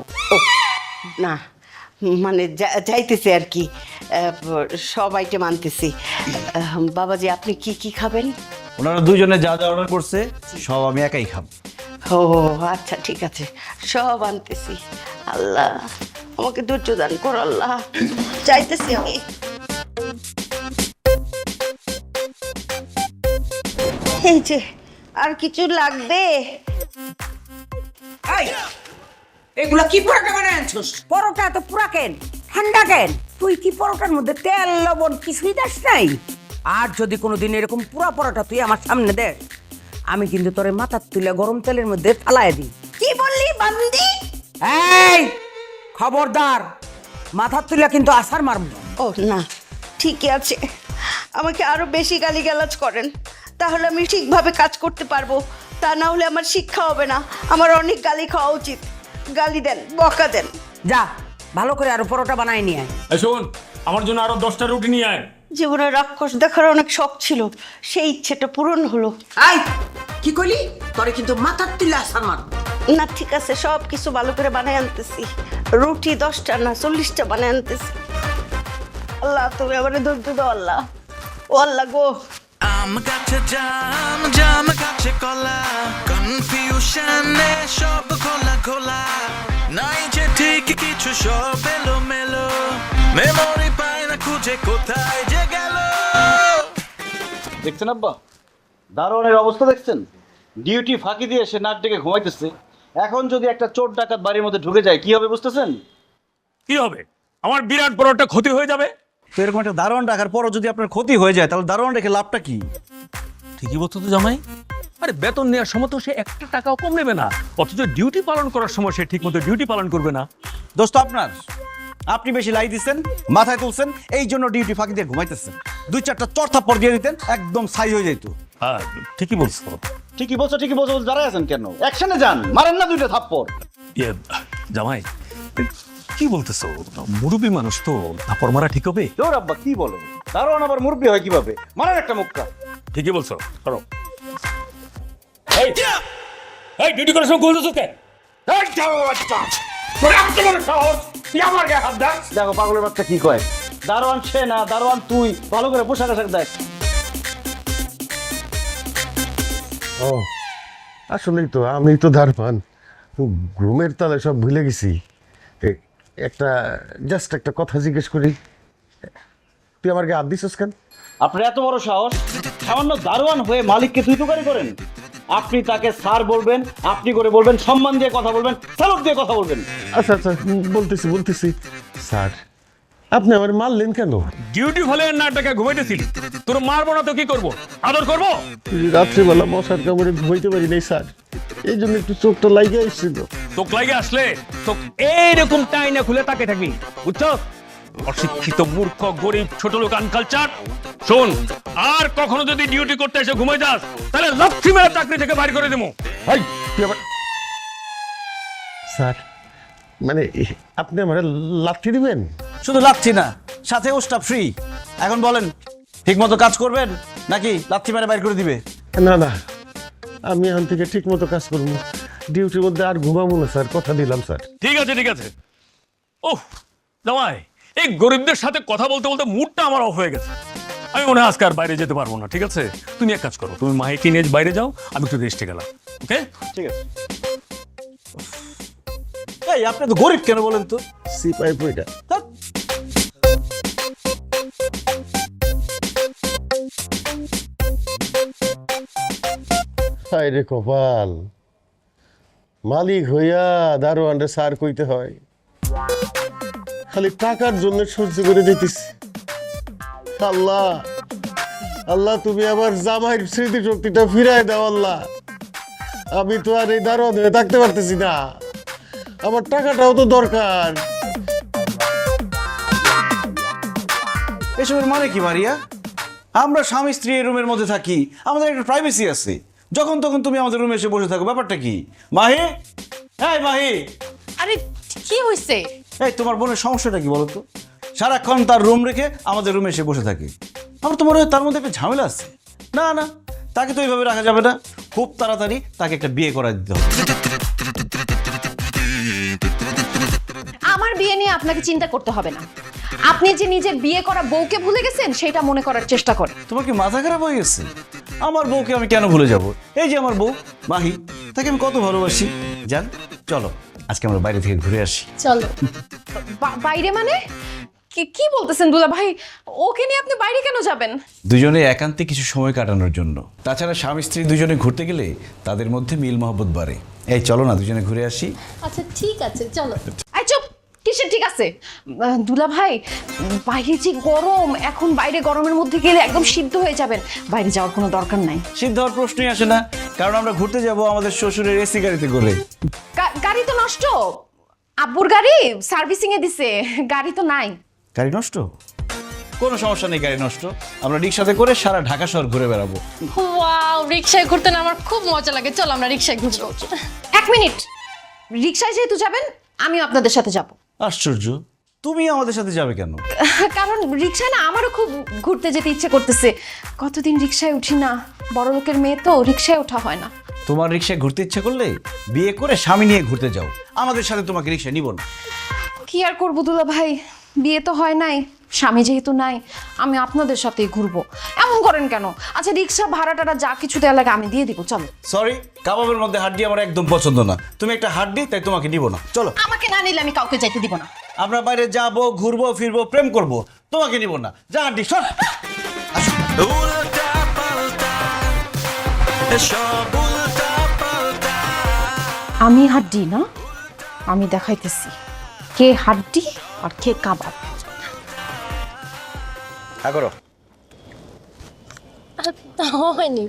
না, মানে যাইতেছে আর কি, সব আইটেম আনতেছি। বাবাজি, আপনি কি কি খাবেন? ওনারা দুইজনে যা যা অর্ডার করছে সব আমি একাই খাবো। ও আচ্ছা, ঠিক আছে, সব আনতেছি। আল্লাহ আমাকে ধৈর্য দান কর আল্লাহ, চাইতেছি আমি। এই যে, আর কিছু লাগবে? এই এগুলা কি পরোটা বানায় আনছস? পরোটা তো পুরা কেন, ঠান্ডা কেন? তুই কি পরোটার মধ্যে তেল লবণ কিছুই দাস নাই? আর যদি কোনোদিন এরকম পুরা পরোটা তুই আমার সামনে দেখ, আমি কিন্তু তোরে মাথার তুলে গরম তেলের মধ্যে ফালায় দিই। কি বললি বান্দি? এই খবরদার, মাথার তুলে কিন্তু আসার মারবো। ও না, ঠিকই আছে, আমাকে আরো বেশি গালিগালাজ করেন, তাহলে আমি ঠিকভাবে কাজ করতে পারবো। তা না হলে আমার শিক্ষা হবে না, আমার অনেক গালি খাওয়া উচিত। গালি দেন, বকা দেন। যা ভালো করে আরো পরোটা বানাই নিয়ে আয়। এই শোন, আমার জন্য আরো 10টা রুটি নিয়ে আয়। জীবনে রাক্ষস দেখার অনেক শখ ছিল, সেই ইচ্ছেটা পূরণ হলো। আই কি কইলি? তোরে কিন্তু মাথার তুলে আসার মারবো। না ঠিক আছে, সব কিছু ভালো করে বানাই আনতেছি। রুটি 10টা না 40টা বানাই আনতেছি। আল্লাহ তুমি আমার ধৈর্য দাও আল্লাহ। ও আল্লাহ গো, আম গাছে জাম, জাম গাছে কলা, কনফিউশনে সব খোলা খোলা, নাই যে ঠিক কিছু, সব এলো মেলো, মেমোরি পায় না খুঁজে কোথায় যে গেল। দেখছেন আব্বা, দারোয়ানের অবস্থা দেখছেন? ডিউটি ফাঁকি দিয়ে সে নাক ডেকে ঘুমাইতেছে। এখন যদি একটা চোর ডাকাত বাড়ির মধ্যে ঢুকে যায় কি হবে বুঝতেছেন? কি হবে? আমার বিরাট বড় একটা ক্ষতি হয়ে যাবে। তো এরকম একটা দারোয়ান রাখার পরও যদি আপনার ক্ষতি হয়ে যায় তাহলে দারোয়ান রেখে লাভটা কি? ঠিকই বলতো তো জামাই। আরে বেতন নেওয়ার সময় তো সে একটা টাকাও কম নেবে না, অথচ ডিউটি পালন করার সময় সে ঠিক মতো ডিউটি পালন করবে না। দোস্ত আপনার, আপনি বেশি লাই দিচ্ছেন, মাথায় তুলছেন, এই জন্য ডিউটি ফাঁকি দিয়ে ঘুমাইতেছেন। 2-4টা চর থাপ্পড় দিয়ে দিতেন, একদম ছাই হয়ে যেত। হ্যাঁ ঠিকই বলছো। ঠিকই বলছো দাঁড়ায় আছেন কেন? অ্যাকশনে যান, মারেন না 2টা থাপ্পড়। ইয়ে জামাই কি বলতেছো? মুরব্বী মানুষ তো, থাপ্পড় মারা ঠিক হবে? তোর আব্বা কি বলে? দারোয়ান আবার মুরব্বি হয় কিভাবে? মারেন একটা মুক্কা। ঠিকই বলছো, করো। এই এই ডিউটি করার সময় বলতেছো কেন? এই যাও বাচ্চা, তোর এত বড় সাহস, তুই আমার গায়ে হাত দাস? দেখো পাগলের বাচ্চা কি কয়। দারোয়ান সে না, দারোয়ান তুই। ভালো করে পোশাক আশাক দেখ। ও আসলেই তো আমি তো দারপান, ঘুমের তালে সব ভুলে গেছি। জাস্ট একটা কথা জিজ্ঞেস করি, তুই আমার গায়ে হাত দিছিস কেন? আপনার এত বড় সাহস, সামান্য দারোয়ান হয়ে মালিককে তুই তুকারি করেন? আপনি তাকে স্যার বলবেন, আপনি করে বলবেন, সম্মান দিয়ে কথা বলবেন, সালুট দিয়ে কথা বলবেন। আচ্ছা আচ্ছা বলতেছি স্যার, আপনি আমার মারলেন কেন? ডিউটি হলে না টাকা ঘুমাইতেছিলি, তোর মারবো না তো কি করবো? আদর করবো? রাত্রিবেলা মশার কামড়ে ঘুমাইতে পারি নাই স্যার, এই জন্য একটু চোখটা লাগিয়ে এসেছিল। তোক লাগে আসলে তোক এইরকম টাইনা খুলে তাকে থাকবি, বুঝছো? অশিক্ষিত মূর্খ গরিব ছোট লোক আনকালচার। শোন, আর কখনো যদি ডিউটি করতে এসে ঘুমাই যাস তাহলে লক্ষ্মী মেয়ে চাকরি থেকে বাইর করে দেবো। হাই তুই আবার স্যার, মানে আপনি আমার লাথি দিবেন? শুধু লাথি না, সাথে ওস্টা ফ্রি। এখন বলেন, ঠিক মতো কাজ করবেন নাকি লাথি মেরে বাইর করে দিবে? না না, আমি এখান থেকে ঠিক মতো কাজ করবো, ডিউটির মধ্যে আর ঘুমাবো না স্যার, কথা দিলাম স্যার। ঠিক আছে ঠিক আছে। ওহ জামাই, এই গরিবদের সাথে কথা বলতে বলতে মুডটা আমার অফ হয়ে গেছে। আমি মনে হয় আজকে আর বাইরে যেতে পারবো না। ঠিক আছে, তুমি এক কাজ করো, তুমি মাহিকে নিয়ে বাইরে যাও, আমি একটু রেস্টে গেলাম। ওকে ঠিক আছে। এই আপনি তো গরিব কেন বলেন তো? সিপাই পয়টা ধ্যাৎ। হায় রে কপাল, মালিক হইয়া দারোয়ানরে সার কইতে হয়, খালি টাকার জন্য সহ্য করে দিতেছি। আল্লাহ আল্লাহ, তুমি আমার জামাইয়ের স্মৃতি শক্তিটা ফিরায় দাও আল্লাহ। আমি তো আর এই দারোয়ান হয়ে থাকতে পারতেছি না, আমার টাকাটাও তো দরকার। এসবের মানে কি মারিয়া? আমরা স্বামী স্ত্রী এই রুমের মধ্যে থাকি, আমাদের একটা প্রাইভেসি আছে। যখন তখন তুমি আমাদের রুমে এসে বসে থাকো, ব্যাপারটা কি? মাহি, হ্যাঁ মাহি, আরে কি হয়েছে? এই তোমার বোনের সমস্যাটা কি বলো তো? সারাক্ষণ তার রুম রেখে আমাদের রুমে এসে বসে থাকে। আমার তো মনে হয় তার মধ্যে একটা ঝামেলা আছে। না না, তাকে তো এইভাবে রাখা যাবে না, খুব তাড়াতাড়ি তাকে একটা বিয়ে করা দিতে হবে। আমার বিয়ে নিয়ে আপনাকে চিন্তা করতে হবে না। আপনি যে নিজের বিয়ে করা বউকে ভুলে গেছেন সেটা মনে করার চেষ্টা করেন। তোমার কি মাথা খারাপ হয়ে গেছে? আমার বউকে আমি কেন ভুলে যাব? এই যে আমার বউ মাহি, তাকে আমি কত ভালোবাসি। জান, চলো আজকে আমরা বাইরে থেকে ঘুরে আসি। চলো। বাইরে মানে কি বলতেছেন দুলা ভাই? ওকে নিয়ে আপনি বাইরে কেন যাবেন? দুজনে একান্তে কিছু সময় কাটানোর জন্য। তাছাড়া স্বামী স্ত্রী দুজনে ঘুরতে গেলে তাদের মধ্যে মিল মহব্বত বাড়ে। এই চলো না দুজনে ঘুরে আসি। আচ্ছা ঠিক আছে, চলো। আই চুপ, কিসের ঠিক আছে? দুলা ভাই, বাইরে যে গরম, এখন বাইরে গরমের মধ্যে গেলে একদম সিদ্ধ হয়ে যাবেন। বাইরে যাওয়ার কোনো দরকার নাই। সিদ্ধ হওয়ার প্রশ্নই আসে না, কারণ আমরা ঘুরতে যাব আমাদের শ্বশুরের এসি গাড়িতে করে। গাড়ি তো নষ্ট, আব্বুর গাড়ি সার্ভিসিং এ দিছে, গাড়ি তো নাই। গাড়ি নষ্ট? কোনো সমস্যা নেই, গাড়ি নষ্ট আমরা রিক্সাতে করে সারা ঢাকা শহর ঘুরে বেড়াবো। ওয়াও, রিকশায় ঘুরতে না আমার খুব মজা লাগে। চলো আমরা রিকশায় ঘুরবো। এক মিনিট, রিক্সায় যেহেতু যাবেন আমিও আপনাদের সাথে যাব। আশ্চর্য, তুমি আমাদের সাথে যাবে কেন? কারণ রিক্সায় না আমারও খুব ঘুরতে যেতে ইচ্ছে করতেছে। কতদিন রিক্সায় উঠি না, বড় লোকের মেয়ে তো, রিক্সায় ওঠা হয় না। তোমার রিক্সায় ঘুরতে ইচ্ছে করলে বিয়ে করে স্বামী নিয়ে ঘুরতে যাও, আমাদের সাথে তোমাকে রিক্সা নিব না। কি আর করবো দুলা ভাই, বিয়ে তো হয় নাই, স্বামী যেহেতু নাই, আমি আপনাদের সাথেই ঘুরবো। এমন করেন কেন? আচ্ছা রিক্সা ভাড়াটা যা কিছু দেওয়া লাগে আমি দিয়ে দিব, চলো। সরি, কাবাবের মধ্যে হাড্ডি আমার একদম পছন্দ না। তুমি একটা হাড্ডি, তাই তোমাকে নিব না, চলো। আমাকে না নিলে আমি কাউকে যাইতে দিব না। আমরা বাইরে যাবো, ঘুরবো ফিরবো, প্রেম করব, তোমাকে নিব না। যা হাড্ডি, সর। উল্টা পাল্টা এসব উল্টা আমি হাড্ডি না, আমি দেখাইতেছি কে হাড্ডি আর কে কাবাব। হ্যাঁ করো। হয়নি।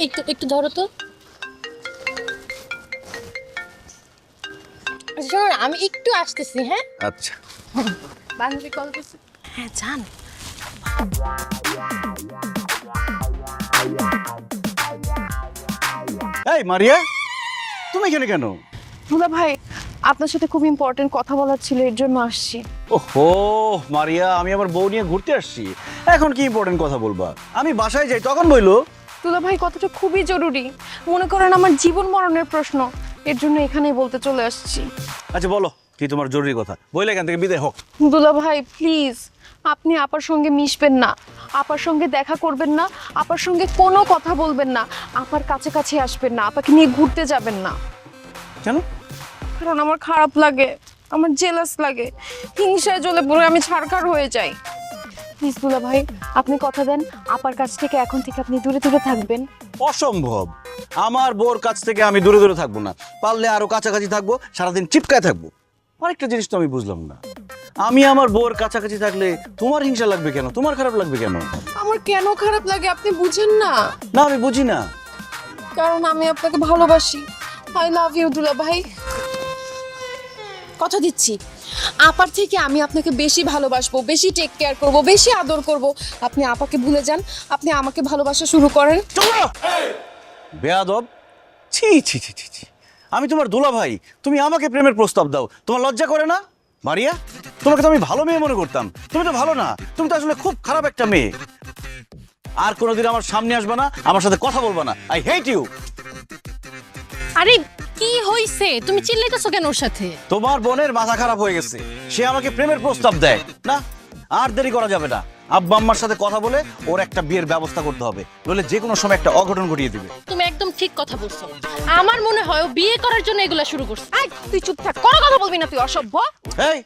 একটু একটু ধরো তো। শোনো না, আমি একটু আসতেছি। হ্যাঁ আচ্ছা। বান্ধবী কল করছে। হ্যাঁ জান। এই মারিয়া, তুমি এখানে কেন? দুলা ভাই, আপনার সাথে খুব ইম্পর্টেন্ট কথা বলার ছিল, এর জন্য আসছি। ওহো মারিয়া, আমি আমার বউ নিয়ে ঘুরতে আসছি, এখন কি ইম্পর্টেন্ট কথা বলবা? আমি বাসায় যাই তখন বইলো। দুলা ভাই, কথাটা খুবই জরুরি, মনে করেন আমার জীবন মরণের প্রশ্ন, এর জন্য এখানেই বলতে চলে আসছি। আচ্ছা বলো কি তোমার জরুরি কথা, বইলে এখান থেকে বিদায় হোক। দুলা ভাই প্লিজ, আপনি আপার সঙ্গে মিশবেন না, আপার সঙ্গে দেখা করবেন না, আপার সঙ্গে কোনো কথা বলবেন না, আপার কাছে আসবেন না, আপাকে নিয়ে ঘুরতে যাবেন না। কেন? কারণ আমার খারাপ লাগে, আমার জেলাস লাগে, হিংসায় জ্বলে পড়ে আমি ছাড়খাড় হয়ে যাই। প্লিজ দুলা ভাই, আপনি কথা দেন আপার কাছ থেকে এখন থেকে আপনি দূরে দূরে থাকবেন। অসম্ভব, আমার বউর কাছ থেকে আমি দূরে দূরে থাকবো না, পারলে আরো কাছাকাছি থাকবো, সারাদিন চিপকায় থাকবো। আরেকটা জিনিস তো আমি বুঝলাম না, আমি আমার বউর কাছাকাছি থাকলে তোমার হিংসা লাগবে কেন, তোমার খারাপ লাগবে কেন? আমার কেন খারাপ লাগে আপনি বুঝেন না? না আমি বুঝি না। কারণ আমি আপনাকে ভালোবাসি। আই লাভ ইউ দুলা ভাই, কথা দিচ্ছি আপার থেকে আমি আপনাকে বেশি ভালোবাসবো, বেশি টেক কেয়ার করব, বেশি আদর করব। আপনি আপাকে ভুলে যান, আপনি আমাকে ভালোবাসা শুরু করেন। বেয়াদব, ছি ছি ছি ছি ছি, আমি তোমার দুলা ভাই, তুমি আমাকে প্রেমের প্রস্তাব দাও, তোমার লজ্জা করে না? মারিয়া, তোমাকে তো আমি ভালো মেয়ে মনে করতাম, তুমি তো ভালো না, তুমি তো আসলে খুব খারাপ একটা মেয়ে। আর কোনোদিন আমার সামনে আসবে না, আমার সাথে কথা বলবে না। I hate you. আরে কি হইছে, তুমি চিল্লাইতেছো কেন ওর সাথে? তোমার বোনের মাথা খারাপ হয়ে গেছে, সে আমাকে প্রেমের প্রস্তাব দেয় না। আর দেরি করা যাবে না, আব্বা আম্মার সাথে কথা বলে ওর একটা বিয়ের ব্যবস্থা করতে হবে, নইলে যে কোনো সময় একটা অঘটন ঘটিয়ে দিবে। তুমি একদম ঠিক কথা বলছো, আমার মনে হয় ও বিয়ে করার জন্য এগুলা শুরু করছে। এই তুই চুপ থাক, কোনো কথা বলবি না তুই, অসভ্য। এই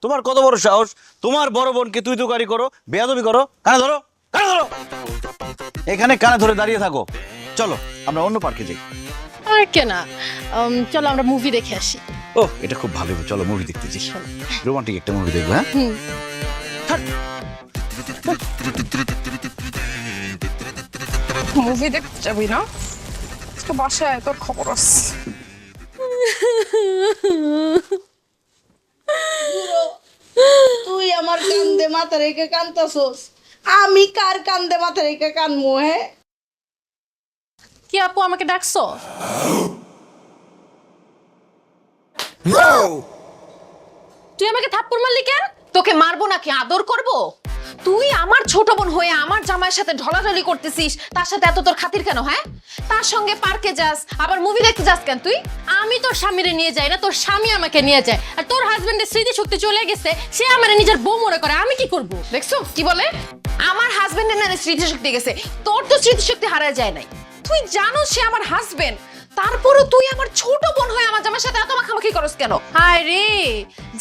তোমার কত বড় সাহস, তোমার বড় বোনকে তুই তুকারি করো, বেয়াদবি করো। কানে ধরো, কানে ধরো, এখানে কানে ধরে দাঁড়িয়ে থাকো। চলো আমরা অন্য পার্কে যাই। আর কেনা, চলো আমরা মুভি দেখে আসি। ও এটা খুব ভালো, চলো মুভি দেখতে যাই, রোমান্টিক একটা মুভি দেখবো। হ্যাঁ মুভি দেখতে যাবি না? আজকে বাসায় তোর খবর আছে। তুই আমার কান্দে মাথা রেখে কান্দতাছস, আমি কার কান্দে মাথা রেখে কানমু? হ্যাঁ, কি আপু আমাকে ডাকছো? তুই আমাকে থাপ্পড় মারলি কেন? তোকে মারবো নাকি আদর করব? তুই আমার ছোট বোন হয়ে আমার জামাইয়ের সাথে ঢলাঢলি করতেছিস, তার সাথে এত তোর খাতির কেন? হ্যাঁ, তার সঙ্গে পার্কে যাস, আবার মুভি দেখতে যাস কেন তুই? আমি তোর স্বামীরে নিয়ে যাই না, তোর স্বামী আমাকে নিয়ে যায়। আর তোর হাজবেন্ডের স্মৃতি শক্তি চলে গেছে, সে আমার নিজের বউ মনে করে, আমি কি করব? দেখছো কি বলে? আমার হাজবেন্ডের না স্মৃতিশক্তি গেছে, তোর তো স্মৃতিশক্তি হারায় যায় নাই। তুই জানো সে আমার হাজবেন্ড, তারপরও তুই আমার ছোট বোন হয়ে আমার জামাইয়ের সাথে এত মাখামাখি করস কেন? হায় রে,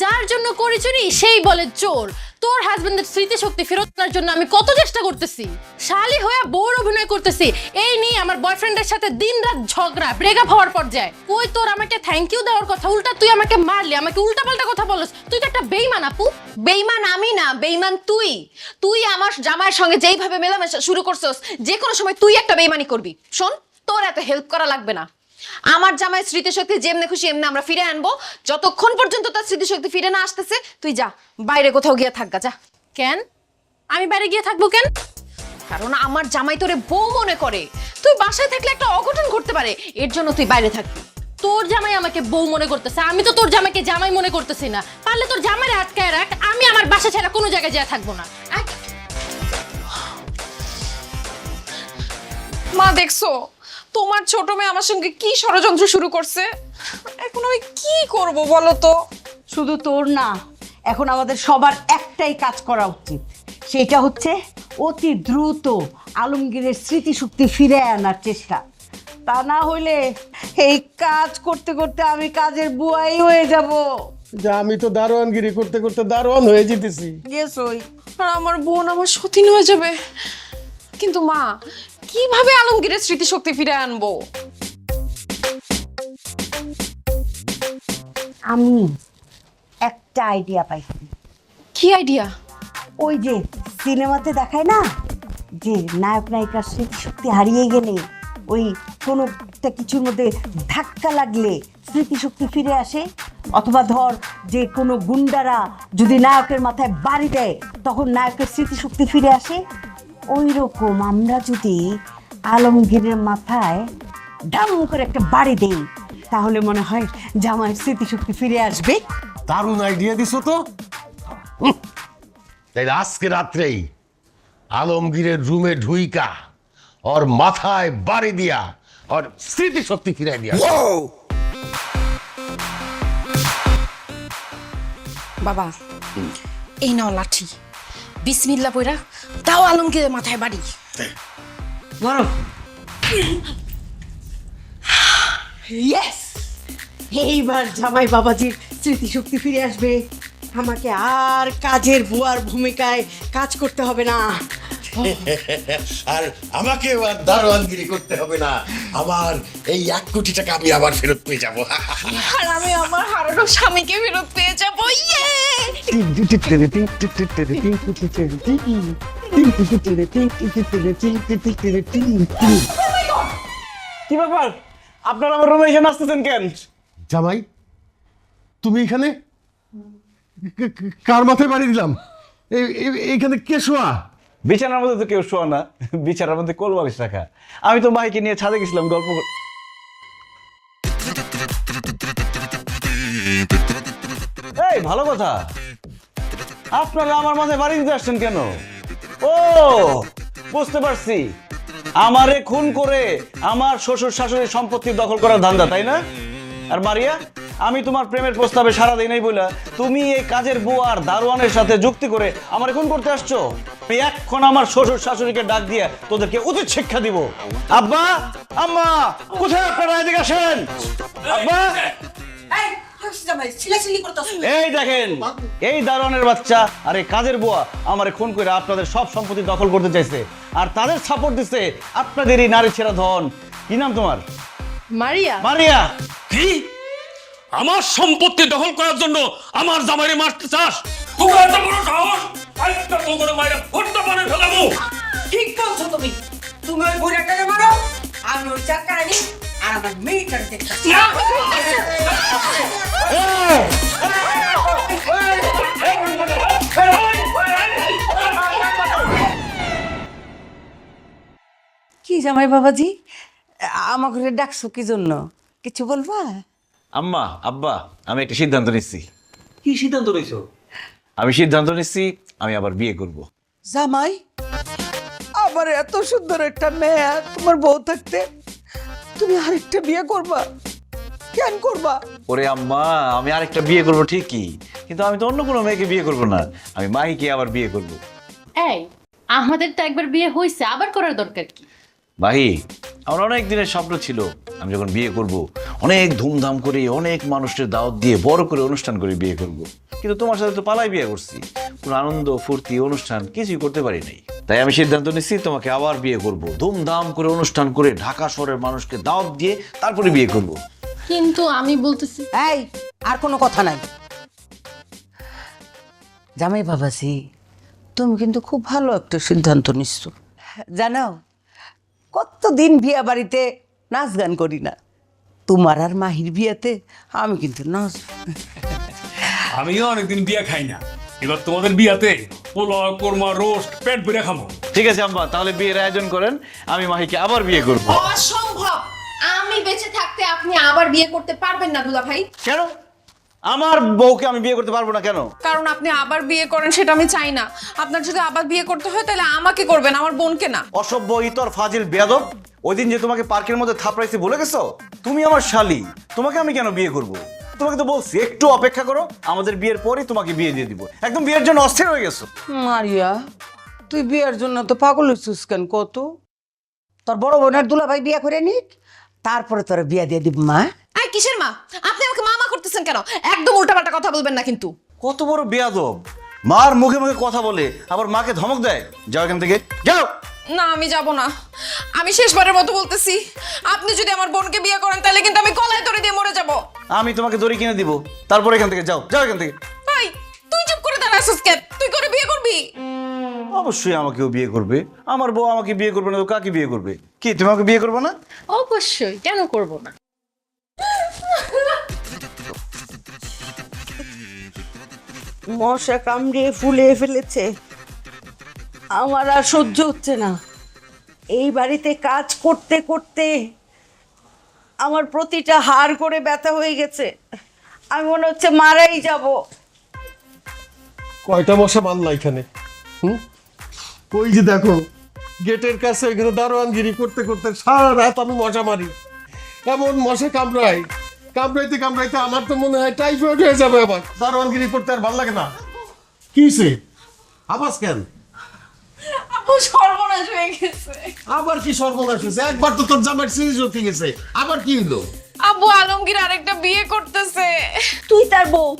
যার জন্য করি চুরি সেই বলে চোর। তোর হাজবেন্ডের স্মৃতি শক্তি ফেরত আনার জন্য আমি কত চেষ্টা করতেছি, শালি হয়ে বউর অভিনয় করতেছি, এই নিয়ে আমার বয়ফ্রেন্ডের সাথে দিনরাত ঝগড়া, ব্রেকআপ হওয়ার পর যায়। কই তোর আমাকে থ্যাংক ইউ দেওয়ার কথা, উল্টা তুই আমাকে মারলি, আমাকে উল্টাপাল্টা কথা বলস। তুই তো একটা বেইমান আপু। বেইমান আমি না, বেইমান তুই। তুই আমার জামাইয়ের সঙ্গে যেইভাবে মেলামেশা শুরু করছস, যে কোনো সময় তুই একটা বেইমানি করবি। শোন, তোর এত হেল্প করা লাগবে না। আমার জামাইয়ের স্মৃতিশক্তি যেমনে খুশি এমনি আমরা ফিরে আনবো, যতক্ষণ পর্যন্ত তার স্মৃতিশক্তি ফিরে না আসতেছে তুই যা, বাইরে কোথাও গিয়ে থাকগা যা। কেন আমি বাইরে গিয়ে থাকবো কেন? কারণ আমার জামাই তোরে বউ মনে করে, তুই বাসায় থাকলে একটা অঘটন ঘটতে পারে, এর জন্য তুই বাইরে থাকবি। তোর জামাই আমাকে বউ মনে করতেছে, আমি তো তোর জামাইকে জামাই মনে করতেছি না। পারলে তোর জামাইরে আটকায় রাখ, আমি আমার বাসা ছাড়া কোনো জায়গায় যেয়ে থাকবো না। মা দেখছো তোমার ছোট মেয়ে আমার সঙ্গে কি ষড়যন্ত্র শুরু করছে? এখন আমি কি করব বলো তো? শুধু তোর না, এখন আমাদের সবার একটাই কাজ করা উচিত, সেটা হচ্ছে অতি দ্রুত আলমগীরের স্মৃতিশক্তি ফিরে আনার চেষ্টা। তা না হইলে এই কাজ করতে করতে আমি কাজের বুয়াই হয়ে যাব। যে আমি তো দারোয়ানগিরি করতে করতে দারোয়ান হয়ে যেতেছি। গেছই আর আমার বোন আমার সতীন হয়ে যাবে। কিন্তু মা, কিভাবে আলমগীরের স্মৃতিশক্তি ফিরে আনবো? আমি একটা আইডিয়া পাইছি। কি আইডিয়া? ওই যে সিনেমাতে দেখায় না যে নায়ক নায়িকার স্মৃতিশক্তি হারিয়ে গেলে ওই কোনো একটা কিছুর মধ্যে ধাক্কা লাগলে স্মৃতিশক্তি ফিরে আসে, অথবা ধর যে কোনো গুন্ডারা যদি নায়কের মাথায় বাড়ি দেয় তখন নায়কের স্মৃতিশক্তি ফিরে আসে। ওই রকম আমরা যদি আলমগীরের মাথায় ডাম করে একটা বাড়ি দেই তাহলে মনে হয় জামাইয়ের স্মৃতিশক্তি ফিরে আসবে। দারুণ আইডিয়া দিছো তো। তাই আজকে রাত্রেই আলমগীরের রুমে ঢুইকা ওর মাথায় বাড়ি দিয়া ওর স্মৃতিশক্তি ফিরাই দিয়া। বাবা, এই নাও লাঠি, বিসমিল্লাহ পয়রা তাও আলমগীরের মাথায় বাড়ি। ইয়েস, এইবার জামাই বাবাজির স্মৃতিশক্তি ফিরে আসবে। আমাকে আর কাজের বুয়ার ভূমিকায় কাজ করতে হবে না। আর আমাকে এবার দারোয়ানগিরি করতে হবে না। আমার এই 1 কোটি টাকা আমি আবার ফেরত পেয়ে যাবো। আর আমি আমার হারানো স্বামীকে ফেরত পেয়ে যাবো। ইয়ে! কি ব্যাপার, আপনারা আমার রুমে এসে নাচতেছেন কেন? জামাই, তুমি এখানে? কার মাথায় বাড়ি দিলাম? এইখানে কে শোয়া? বিছানার মধ্যে তো কেউ শোয়া না, বিছানার মধ্যে কোল বালিশ রাখা। আমি তো মাইকে নিয়ে ছাদে গেছিলাম গল্প এই ভালো কথা, আপনারা আমার মাথায় বাড়ি দিতে আসছেন কেন? ও বুঝতে পারছি, আমারে খুন করে আমার শ্বশুর শাশুড়ির সম্পত্তি দখল করার ধান্দা, তাই না? আর মারিয়া, আমি তোমার প্রেমের প্রস্তাবে সাড়া দেই নাই বইলা তুমি এই কাজের বউ আর দারোয়ানের সাথে যুক্তি করে আমারে খুন করতে আসছো। আমি এখন আমার শ্বশুর শাশুড়িকে ডাক দিয়ে তোদেরকে উচিত শিক্ষা দিব। আব্বা, আম্মা, কোথায় আপনারা? এদিকে আসেন। আব্বা, এই দেখেন, এই দারোয়ানের বাচ্চা আর এই কাজের বুয়া আমারে খুন করে আপনাদের সব সম্পত্তি দখল করতে চাইছে, আর তাদের সাপোর্ট দিচ্ছে আপনাদের এই নারী ছেড়া ধন। কি নাম তোমার? মারিয়া। মারিয়া। কি? আমার সম্পত্তি দখল করার জন্য আমার জামাইরে মারতে চাস? তোর এত বড় সাহস! আজকে তোর মাইরা ফোড়তে পারে ফেলাবো। ঠিক বলছো তুমি। তুমি ওই বুড়াটাকে মারো, আমি ওই চাকরা নিই আর আমার মেয়েটাকে দেখতেছি। কি জামাই বাবাজি, আমাকে ডাকছো কি জন্য? কিছু বলবা? আম্মা, আব্বা, আমি একটা সিদ্ধান্ত নিচ্ছি। কি সিদ্ধান্ত নিছো? আমি সিদ্ধান্ত নিচ্ছি আমি আবার বিয়ে করব। জামাই, আবার এত সুন্দর একটা মেয়ে তোমার বউ থাকতে তুমি আরেকটা বিয়ে করবা? কেন করবা? ওরে আম্মা, আমি আরেকটা বিয়ে করব ঠিকই, কিন্তু আমি তো অন্য কোনো মেয়েকে বিয়ে করব না, আমি মাহিকে আবার বিয়ে করব। এই, আমাদের তো একবার বিয়ে হয়েছে, আবার করার দরকার কি? মাহি, আমার অনেক দিনের স্বপ্ন ছিল আমি যখন বিয়ে করব অনেক ধুমধাম করে অনেক মানুষের দাওয়াত দিয়ে বড় করে অনুষ্ঠান করে বিয়ে করব, কিন্তু তোমার সাথে তো পালাই বিয়ে করছি, কোনো আনন্দ ফুর্তি অনুষ্ঠান কিছুই করতে পারি নাই। তাই আমি সিদ্ধান্ত নিচ্ছি তোমাকে আবার বিয়ে করব, ধুমধাম করে অনুষ্ঠান করে ঢাকা শহরের মানুষকে দাওয়াত দিয়ে তারপরে বিয়ে করব। কিন্তু আমি বলতেছি, এই, আর কোনো কথা নাই। জামাই বাবাজি, তুমি কিন্তু খুব ভালো একটা সিদ্ধান্ত নিচ্ছ। জানো, কতদিন বিয়া বাড়িতে নাচ গান করি না, তোমার আর মাহির বিয়াতে আমি কিন্তু নাচ। আমিও অনেকদিন বিয়া খাই না, এবার তোমাদের বিয়াতে পোলাও, কোরমা, রোস্ট পেট ভরে খাবো। ঠিক আছে আম্মা, তাহলে বিয়ের আয়োজন করেন, আমি মাহিকে আবার বিয়ে করব। অসম্ভব! আমি বেঁচে থাকতে আপনি আবার বিয়ে করতে পারবেন না দুলা ভাই। কেন? আমার বউকে আমি বিয়ে করতে পারবো না কেন? কারণ আপনি আবার বিয়ে করেন সেটা আমি চাই না। আপনার যদি আবার বিয়ে করতে হয় তাহলে আমাকে করবেন, আমার বোনকে না। অসভ্য, ইতর, ফাজিল, বেয়াদব। ওই দিন যে তোমাকে পার্কের মধ্যে থাপড়াইছি ভুলে গেছো? তুমি আমার শালি, তোমাকে আমি কেন বিয়ে করব? তোমাকে তো বলছি একটু অপেক্ষা করো, আমাদের বিয়ের পরেই তোমাকে বিয়ে দিয়ে দিব। একদম বিয়ের জন্য অস্থির হয়ে গেছো। মারিয়া, তুই বিয়ার জন্য তো পাগল হইছিস কেন? কত তোর বড় বোনের দুলাভাই বিয়া করে নিক, তারপরে তোরা বিয়া দিয়ে দিব মা। আই কিসের মা? আপনি আমাকে মামা করতেছেন কেন? একদম উল্টাপাল্টা কথা বলবেন না কিন্তু। কত বড় বেয়াদব, মার মুখে মুখে কথা বলে আবার মাকে ধমক দেয়। যাও এখান থেকে, যাও। না আমি যাব না। আমি শেষবারের মতো বলতেছি, আপনি যদি আমার বোনকে বিয়ে করেন তাহলে কিন্তু আমি কলায় দড়ি দিয়ে মরে যাব। আমি তোমাকে দড়ি কিনে দিব, তারপর এখান থেকে যাও, যাও এখান থেকে। ভাই তুই চুপ করে দাঁড়াছিস কেন? তুই করে বিয়ে করবি? অবশ্যই আমাকেও বিয়ে করবে। আমার বউ আমাকে বিয়ে করবে না তো কাকে বিয়ে করবে? কি তুমি আমাকে বিয়ে করবে না? অবশ্যই, কেন করব না? মশা কামড়িয়ে ফুলে ফেলেছে, আমার আর সহ্য হচ্ছে না। এই বাড়িতে কাজ করতে করতে আমার প্রতিটা হাড় করে ব্যথা হয়ে গেছে, আমি মনে হচ্ছে মারাই যাব। কয়টা মশা মারলা এখানে? ওই যে দেখো গেটের কাছে এখানে দারোয়ানগিরি করতে করতে সারা রাত আমি মশা মারি। এমন মশা কামড়াই, কামড়াইতে কামড়াইতে আমার তো মনে হয় টাইফয়েড হয়ে যাবে। আবার দারোয়ানগিরি করতে আর ভালো লাগে না। কিসে আবাস কেন? সর্বনাশ হয়ে গেছে। আবার কি সর্বনাশ হয়েছে? একবার তো তোর জামাই সিরিজ হতে গেছে, আবার কি হলো? আব্বু আলমগীর আরেকটা বিয়ে করতেছে। তুই তার বউ,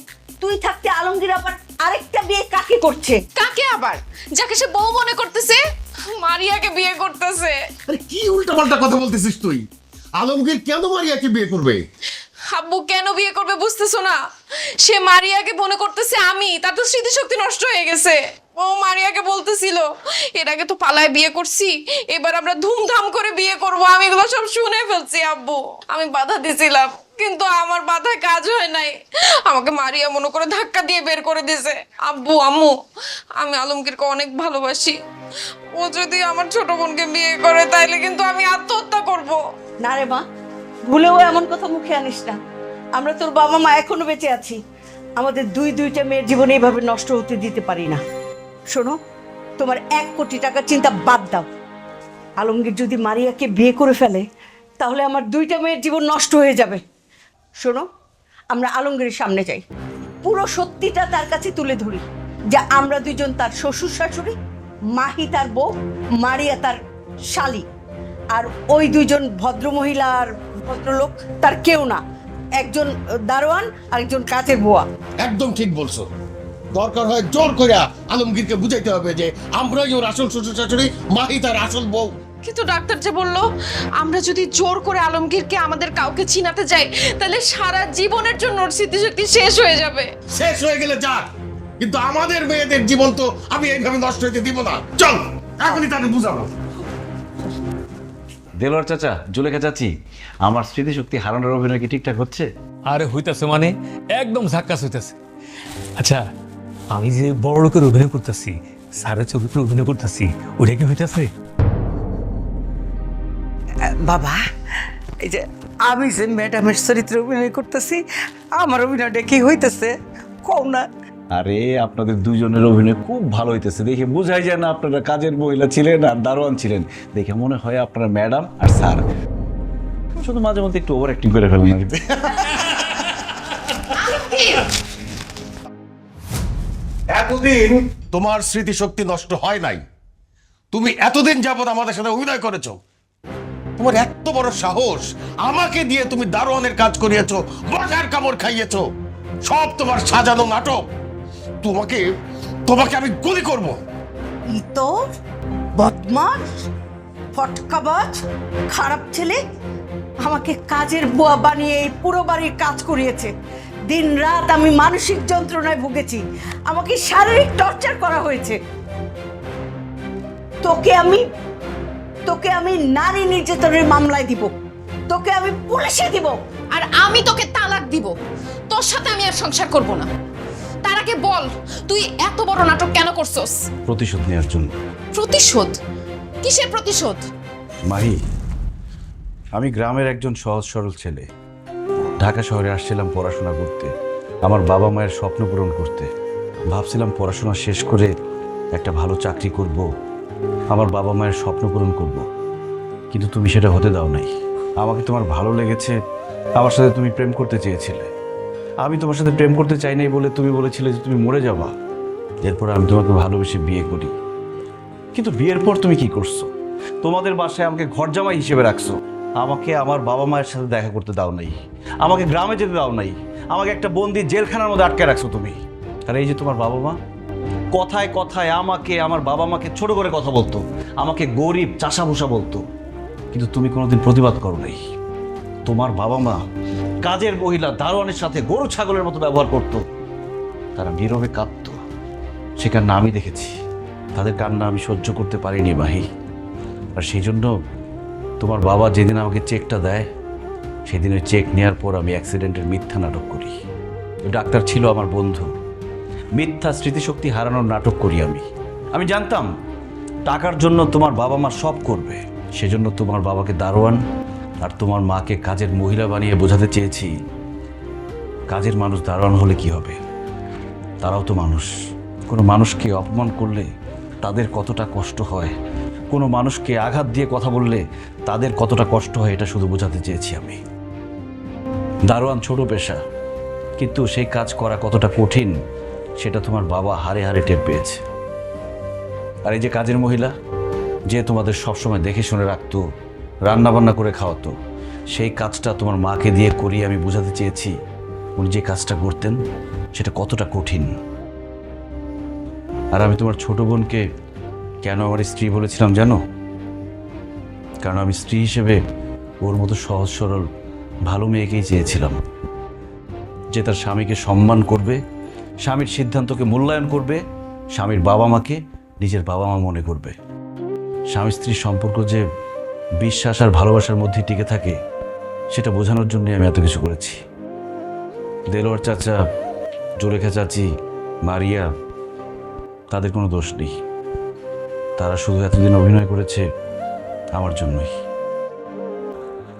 তুই থাকতে আলমগীর আবার আরেকটা বিয়ে কাকে করছে? কাকে আবার? যাকে সে বউ মনে করতেছে, মারিয়াকে বিয়ে করতেছে। আরে কি উল্টাপাল্টা কথা বলতেছিস তুই? আলমগীর কেন মারিয়াকে বিয়ে করবে? আব্বু কেন বিয়ে করবে বুঝতেছো না? সে মারিয়াকে মনে করতেছে আমি, তার তো স্মৃতিশক্তি নষ্ট হয়ে গেছে। ও মারিয়াকে বলতেছিল এর আগে তো পালায় বিয়ে করছি, এবার আমরা ধুমধাম করে বিয়ে করব। আমি এগুলো সব শুনে ফেলছি আব্বু। আমি বাধা দিছিলাম কিন্তু আমার বাধায় কাজ হয় নাই। আমাকে মারিয়া মনে করে ধাক্কা দিয়ে বের করে দিয়েছে। আব্বু আম্মু, আমি আলমগীরকে অনেক ভালোবাসি। ও যদি আমার ছোট বোনকে বিয়ে করে তাইলে কিন্তু আমি আত্মহত্যা করব। না রে মা, ভুলেও এমন কথা মুখে আনিস না। আমরা তোর বাবা মা এখনো বেঁচে আছি, আমাদের দুইটা মেয়ের জীবন এইভাবে নষ্ট হতে দিতে পারি না। শোনো, তোমার 1 কোটি টাকার চিন্তা বাদ দাও। আলমগীর যদি মারিয়াকে বিয়ে করে ফেলে তাহলে আমার 2টা মেয়ের জীবন নষ্ট হয়ে যাবে। শোনো, আমরা আলমগীরের সামনে যাই, পুরো সত্যিটা তার কাছে তুলে ধরি যে আমরা দুইজন তার শ্বশুর শাশুড়ি, মাহি তার বউ, মারিয়া তার শালি, আর ওই 2জন ভদ্রমহিলা আর ভদ্রলোক তার কেউ না। একজন দারোয়ান আর একজন কাজের বুয়া। একদম ঠিক বলছো। দরকার হয় জোর করে আলমগীরকে বুঝাইতে হবে যে আমরাই ওর আসল শ্বশুর শাশুড়ি, মাহি তার আসল বউ। কিন্তু ডাক্তার যে বলল আমরা যদি জোর করে আলমগীরকে আমাদের কাউকে চিনাতে যাই তাহলে সারা জীবনের জন্য ওর স্মৃতিশক্তি শেষ হয়ে যাবে। শেষ হয়ে গেলে যাক, কিন্তু আমাদের মেয়েদের জীবন তো আমি এইভাবে নষ্ট হতে দিব না। চল এখনই তাদের বুঝাবো। দেলোয়ার চাচা, জুলেখা চাচি, আমার স্মৃতিশক্তি হারানোর অভিনয় কি ঠিকঠাক হচ্ছে? আরে হইতাছে মানে একদম ঝাক্কাস হইতাছে। আচ্ছা, আমি যে বড় লোকের অভিনয় করতেছি, স্যারের চরিত্রে অভিনয় করতেছি, ওটা কি হইতাছে? বাবা, এই যে আমি যে ম্যাডামের চরিত্রে অভিনয় করতেছি, আমার অভিনয়টা কি হইতেছে কও না? আরে আপনাদের দুজনের অভিনয় খুব ভালো হইতেছে। দেখে বোঝাই যায় না আপনারা কাজের মহিলা ছিলেন আর দারোয়ান ছিলেন। দেখে মনে হয় আপনারা ম্যাডাম আর স্যার। শুধু মাঝে মধ্যে একটু ওভার অ্যাক্টিং করে ফেলেন আর কি। এতদিন তোমার স্মৃতিশক্তি নষ্ট হয় নাই। তুমি এতদিন যাবত আমাদের সাথে অভিনয় করেছো। তোমার এত বড় সাহস, আমাকে দিয়ে তুমি দারোয়ানের কাজ করিয়েছো, মজার কামড় খাইয়েছো। সব তোমার সাজানো নাটক। তোমাকে তোমাকে আমি গুলি করব। তো বদমাস, ফটকাবাজ, খারাপ ছেলে, আমাকে কাজের বুয়া বানিয়ে এই পুরো বাড়ির কাজ করিয়েছে। দিন রাত আমি মানসিক যন্ত্রণায় ভুগেছি, আমাকে শারীরিক টর্চার করা হয়েছে। তোকে আমি নারী নির্যাতনের মামলায় দিব, তোকে আমি পুলিশে দিব, আর আমি তোকে তালাক দিব। তোর সাথে আমি আর সংসার করব না। তার আগে বল তুই এত বড় নাটক কেন করছস? প্রতিশোধ নেওয়ার জন্য। প্রতিশোধ? কিসের প্রতিশোধ? মাহি, আমি গ্রামের একজন সহজ সরল ছেলে। ঢাকা শহরে আসছিলাম পড়াশোনা করতে, আমার বাবা মায়ের স্বপ্ন পূরণ করতে। ভাবছিলাম পড়াশোনা শেষ করে একটা ভালো চাকরি করব, আমার বাবা মায়ের স্বপ্ন পূরণ করব। কিন্তু তুমি সেটা হতে দাও নাই। আমাকে তোমার ভালো লেগেছে, আমার সাথে তুমি প্রেম করতে চেয়েছিলে। আমি তোমার সাথে প্রেম করতে চাই নাই বলে তুমি বলেছিলে যে তুমি মরে যাবা। এরপর আমি তোমাকে ভালোবেসে বিয়ে করি। কিন্তু বিয়ের পর তুমি কি করছো? তোমাদের বাসায় আমাকে ঘর জামাই হিসেবে রাখছো। আমাকে আমার বাবা মায়ের সাথে দেখা করতে দাও নাই, আমাকে গ্রামে যেতে দাও নাই, আমাকে একটা বন্দি জেলখানার মধ্যে আটকে রাখছো তুমি। আর এই যে তোমার বাবা মা, কথায় কথায় আমাকে, আমার বাবা মাকে ছোট করে কথা বলতো, আমাকে গরিব চাষাভুষা বলতো, কিন্তু তুমি কোনোদিন প্রতিবাদ করো নাই। তোমার বাবা মা কাজের মহিলা দারোয়ানের সাথে গরু ছাগলের মতো ব্যবহার করতো, তারা নীরবে কাঁদতো, সে কান্না আমি দেখেছি, তাদের কান্না আমি সহ্য করতে পারিনি মাহি। আর সেই জন্য তোমার বাবা যেদিন আমাকে চেকটা দেয়, সেদিন ওই চেক নেওয়ার পর আমি অ্যাক্সিডেন্টের মিথ্যা নাটক করি। ওই ডাক্তার ছিল আমার বন্ধু, মিথ্যা স্মৃতিশক্তি হারানোর নাটক করি আমি জানতাম টাকার জন্য তোমার বাবা মা সব করবে, সেজন্য তোমার বাবাকে দারোয়ান আর তোমার মাকে কাজের মহিলা বানিয়ে বোঝাতে চেয়েছি, কাজের মানুষ দারোয়ান হলে কি হবে, তারাও তো মানুষ। কোনো মানুষকে অপমান করলে তাদের কতটা কষ্ট হয়, কোনো মানুষকে আঘাত দিয়ে কথা বললে তাদের কতটা কষ্ট হয়, এটা শুধু বোঝাতে চেয়েছি আমি। দারোয়ান ছোট পেশা, কিন্তু সেই কাজ করা কতটা কঠিন সেটা তোমার বাবা হারে হারে টের পেয়েছে। আর এই যে কাজের মহিলা, যে তোমাদের সবসময় দেখে শুনে রাখতো, রান্না বান্না করে খাওয়াতো, সেই কাজটা তোমার মাকে দিয়ে করিয়ে আমি বোঝাতে চেয়েছি উনি যে কাজটা করতেন সেটা কতটা কঠিন। আর আমি তোমার ছোট বোনকে কেন আমার স্ত্রী বলেছিলাম জানো? কারণ আমি স্ত্রী হিসেবে ওর মতো সহজ সরল ভালো মেয়েকেই চেয়েছিলাম, যে তার স্বামীকে সম্মান করবে, স্বামীর সিদ্ধান্তকে মূল্যায়ন করবে, স্বামীর বাবা মাকে নিজের বাবা মা মনে করবে। স্বামী স্ত্রীর সম্পর্ক যে বিশ্বাস আর ভালোবাসার মধ্যে টিকে থাকে, সেটা বোঝানোর জন্য আমি এত কিছু করেছি। দেলোয়ার চাচা, জুলেখা চাচি, মারিয়া, তাদের কোনো দোষ নেই, তারা শুধু এতদিন অভিনয় করেছে আমার জন্যই।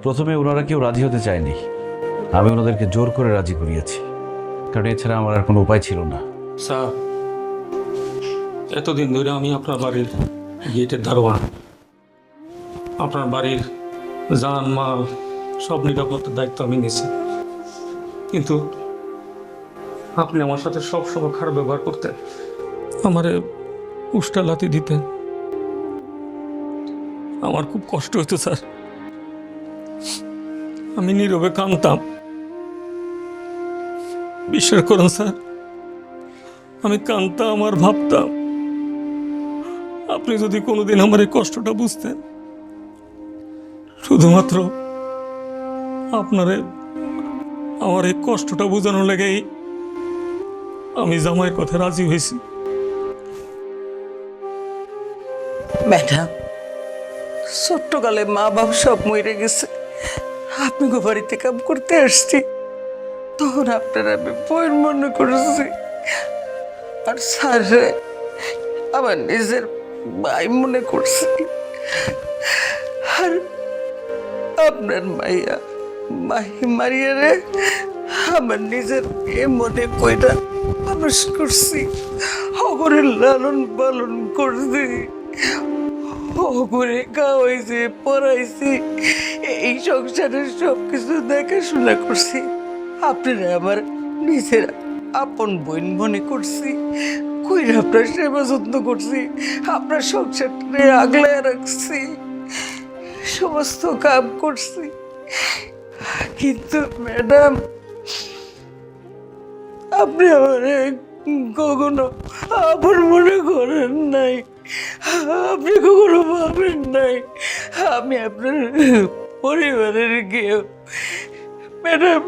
প্রথমে ওনারা কেউ রাজি হতে চায়নি, আমি ওনাদেরকে জোর করে রাজি করিয়েছি, কারণ এছাড়া আমার আর কোনো উপায় ছিল না। স্যার, এতদিন ধরে আমি আপনার বাড়ির গেটের দারোয়ান, আপনার বাড়ির জান মাল সব নিরাপত্তার দায়িত্ব আমি নিয়েছি, কিন্তু আপনি আমার সাথে সবসময় খারাপ ব্যবহার করতেন, আমারে উষ্টা লাথি দিতেন, আমার খুব কষ্ট হতো স্যার। আমি নীরবে কাঁদতাম, বিশ্বাস করুন স্যার, আমি কাঁদতাম আর ভাবতাম আপনি যদি কোনোদিন আমার এই কষ্টটা বুঝতেন, শুধুমাত্র আপনারে আমার এই কষ্টটা বোঝানোর লেগেই আমি জামাইয়ের কথা রাজি হয়েছি। ম্যাডাম, ছোট্টকালে মা বাপ সব মরে গেছে, আপনি গো বাড়িতে কাম করতে আসছি, তখন আপনার আমি বই মনে করেছি, আর স্যারে আমার নিজের ভাই মনে করছি। আর আপনার মাইয়া মারিয়া রে আমার নিজের মনে কইরা মানুষ করছি, ওরে লালন পালন করছি, ওরে খাওয়াইছি, পড়াইছি, এই সংসারের সব কিছু দেখাশোনা করছি। আপনারা আমার নিজের আপন বোন মনে করছি, কইরা আপনার সেবা যত্ন করছি, আপনার সংসারটা আগলায় রাখছি, সমস্ত কাম করছি। কিন্তু ম্যাডাম, আপনি আমার কখনো আপন মনে করেন নাই, আপনি কখনো ভাবেন নাই আমি আপনার পরিবারের কেউ। ম্যাডাম,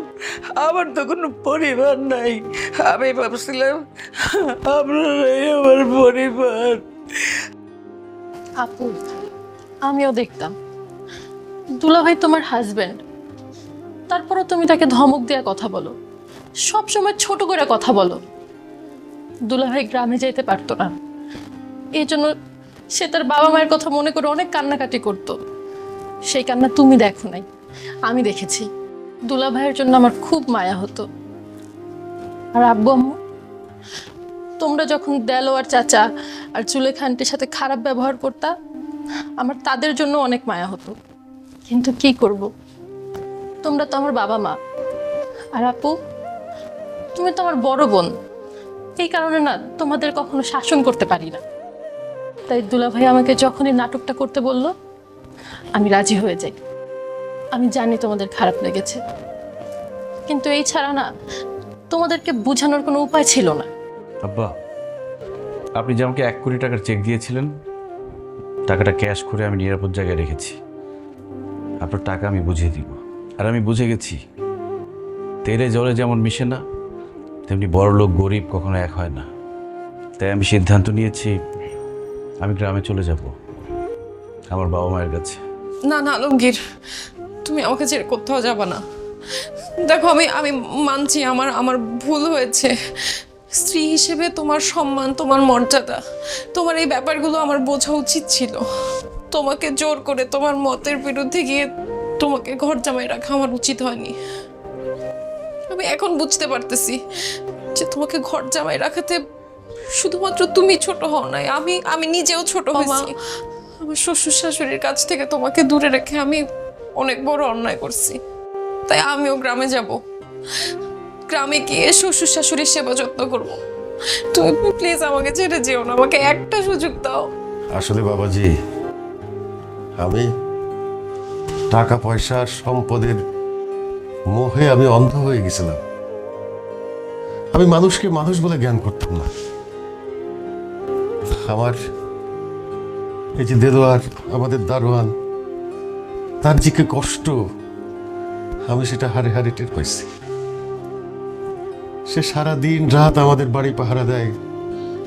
আমার তো কোনো পরিবার নাই, আমি ভাবছিলাম আপনারাই আমার পরিবার। আপু, আমিও দেখতাম দুলাভাই তোমার হাজবেন্ড, তারপরও তুমি তাকে ধমক দেওয়া কথা বলো, সব সময় ছোট করে কথা বলো। দুলাভাই গ্রামে যাইতে পারতো না, এই জন্য সে তার বাবা মায়ের কথা মনে করে অনেক কান্নাকাটি করতো। সেই কান্না তুমি দেখো নাই, আমি দেখেছি। দুলাভাইয়ের জন্য আমার খুব মায়া হতো। আর আব্বু আম্মু, তোমরা যখন দেলোয়ার চাচা আর জুলেখা আন্টির সাথে খারাপ ব্যবহার করতা, আমার তাদের জন্য অনেক মায়া হতো, কিন্তু কি করব, তোমরা তো আমার বাবা মা। আর আপু, তুমি তো আমার বড় বোন, এই কারণে না তোমাদের কখনো শাসন করতে পারি না। তাই দুলাভাই আমাকে যখনই নাটকটা করতে বলল, আমি রাজি হয়ে যাই। আমি জানি তোমাদের খারাপ লেগেছে, কিন্তু এই ছাড়া না তোমাদেরকে বোঝানোর কোনো উপায় ছিল না। আব্বা, আপনি যে আমাকে 1 কোটি টাকার চেক দিয়েছিলেন, টাকাটা ক্যাশ করে আমি নিরাপদ জায়গায় রেখেছি। আপনার টাকা আমি বুঝিয়ে দিব। আর আমি বুঝে গেছি, তেলে জলে যেমন মিশে না, তেমনি বড় লোক গরিব কখনো এক হয় না। তাই আমি সিদ্ধান্ত নিয়েছি, আমি গ্রামে চলে যাব, আমার বাবা মায়ের কাছে। না না আলমগীর, তুমি আমাকে ছেড়ে কোথাও যাবা না। দেখো, আমি মানছি আমার ভুল হয়েছে। স্ত্রী হিসেবে তোমার সম্মান, তোমার মর্যাদা, তোমার এই ব্যাপারগুলো আমার বোঝা উচিত ছিল। তোমাকে জোর করে তোমার মতের বিরুদ্ধে গিয়ে তোমাকে ঘর জামাই রাখা আমার উচিত হয়নি। আমি এখন বুঝতে পারতেছি যে তোমাকে ঘর জামাই রাখাতে শুধুমাত্র তুমি ছোট হও নাই, আমি নিজেও ছোট হয়েছি। আমার শ্বশুর শাশুড়ির কাছ থেকে তোমাকে দূরে রেখে আমি অনেক বড় অন্যায় করছি। তাই আমিও গ্রামে যাব, গ্রামে গিয়ে শ্বশুর শাশুড়ির সেবা যত্ন করব। তুমি প্লিজ আমাকে ছেড়ে যেও না, আমাকে একটা সুযোগ দাও। আসলে বাবাজি, আমি টাকা পয়সা সম্পদের মোহে আমি অন্ধ হয়ে গেছিলাম। আমি মানুষকে মানুষ বলে জ্ঞান করতাম না। আমার এই যে দেলোয়ার, আমাদের দারোয়ান, তার যে কি কষ্ট, আমি সেটা হারে হারে টের পাইছি। সে সারা দিন রাত আমাদের বাড়ি পাহারা দেয়,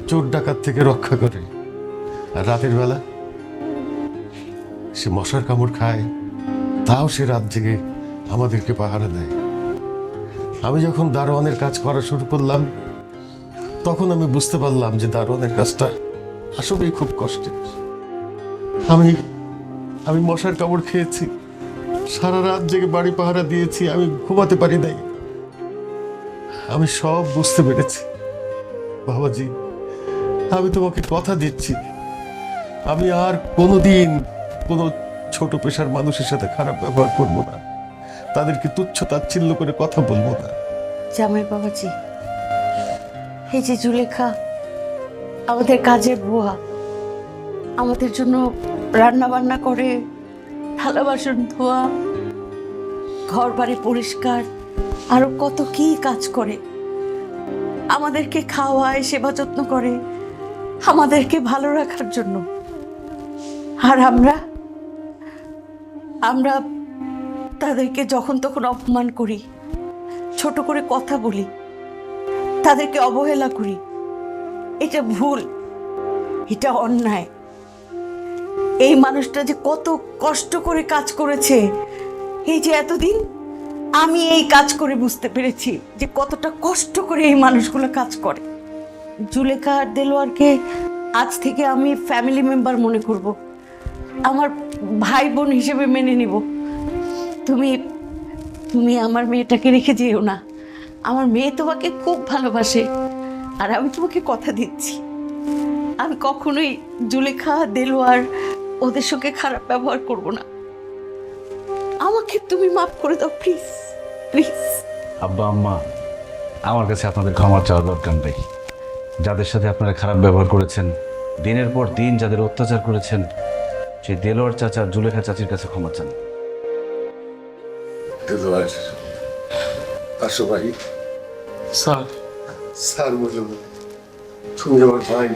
চোর ডাকাত থেকে রক্ষা করে। আর রাতের বেলা সে মশার কামড় খায়, তাও সে রাত জেগে আমাদেরকে পাহারা দেয়। আমি যখন দারোয়ানের কাজ করা শুরু করলাম, তখন আমি বুঝতে পারলাম যে দারোয়ানের কাজটা আসলেই খুব কষ্টের। আমি মশার কামড় খেয়েছি, সারা রাত জেগে বাড়ি পাহারা দিয়েছি, আমি ঘুমাতে পারি নাই। আমি সব বুঝতে পেরেছি। বাবাজি, আমি তোমাকে কথা দিচ্ছি, আমি আর কোনোদিন কোনো ছোট পেশার মানুষের সাথে খারাপ ব্যবহার করব না, তাদেরকে তুচ্ছ তাচ্ছিল্য করে কথা বলবো না। জামাই বাবাজি, এই যে জুলেখা আমাদের কাজের বুয়া, আমাদের জন্য রান্না বান্না করে, থালা বাসন ধোয়া, ঘর বাড়ি পরিষ্কার, আরো কত কি কাজ করে, আমাদেরকে খাওয়ায়, সেবা যত্ন করে, আমাদেরকে ভালো রাখার জন্য। আর আমরা তাদেরকে যখন তখন অপমান করি, ছোট করে কথা বলি, তাদেরকে অবহেলা করি। এটা ভুল, এটা অন্যায়। এই মানুষটা যে কত কষ্ট করে কাজ করেছে, এই যে এতদিন আমি এই কাজ করে বুঝতে পেরেছি যে কতটা কষ্ট করে এই মানুষগুলো কাজ করে। জুলেখা আর দেলোয়ারকে আজ থেকে আমি ফ্যামিলি মেম্বার মনে করব, আমার ভাই বোন হিসেবে মেনে নিব। তুমি আমার মেয়েটাকে রেখে যেও না। আমার মেয়ে তোমাকে খুব ভালোবাসে, আর আমি তোমাকে কথা দিচ্ছি, আমি কখনোই জুলেখা, দেলোয়ার ওদের সঙ্গে খারাপ ব্যবহার করব না। আমাকে তুমি মাফ করে দাও প্লিজ, প্লিজ। আব্বা আম্মা, আমার কাছে আপনাদের ক্ষমা চাওয়ার দরকার নেই। যাদের সাথে আপনারা খারাপ ব্যবহার করেছেন, দিনের পর দিন যাদের অত্যাচার করেছেন, সেই দেলোয়ার চাচা, জুলেখা চাচির কাছে ক্ষমা চান। আসো ভাই। স্যার, স্যার বলুন, তুমি আমার ভাই।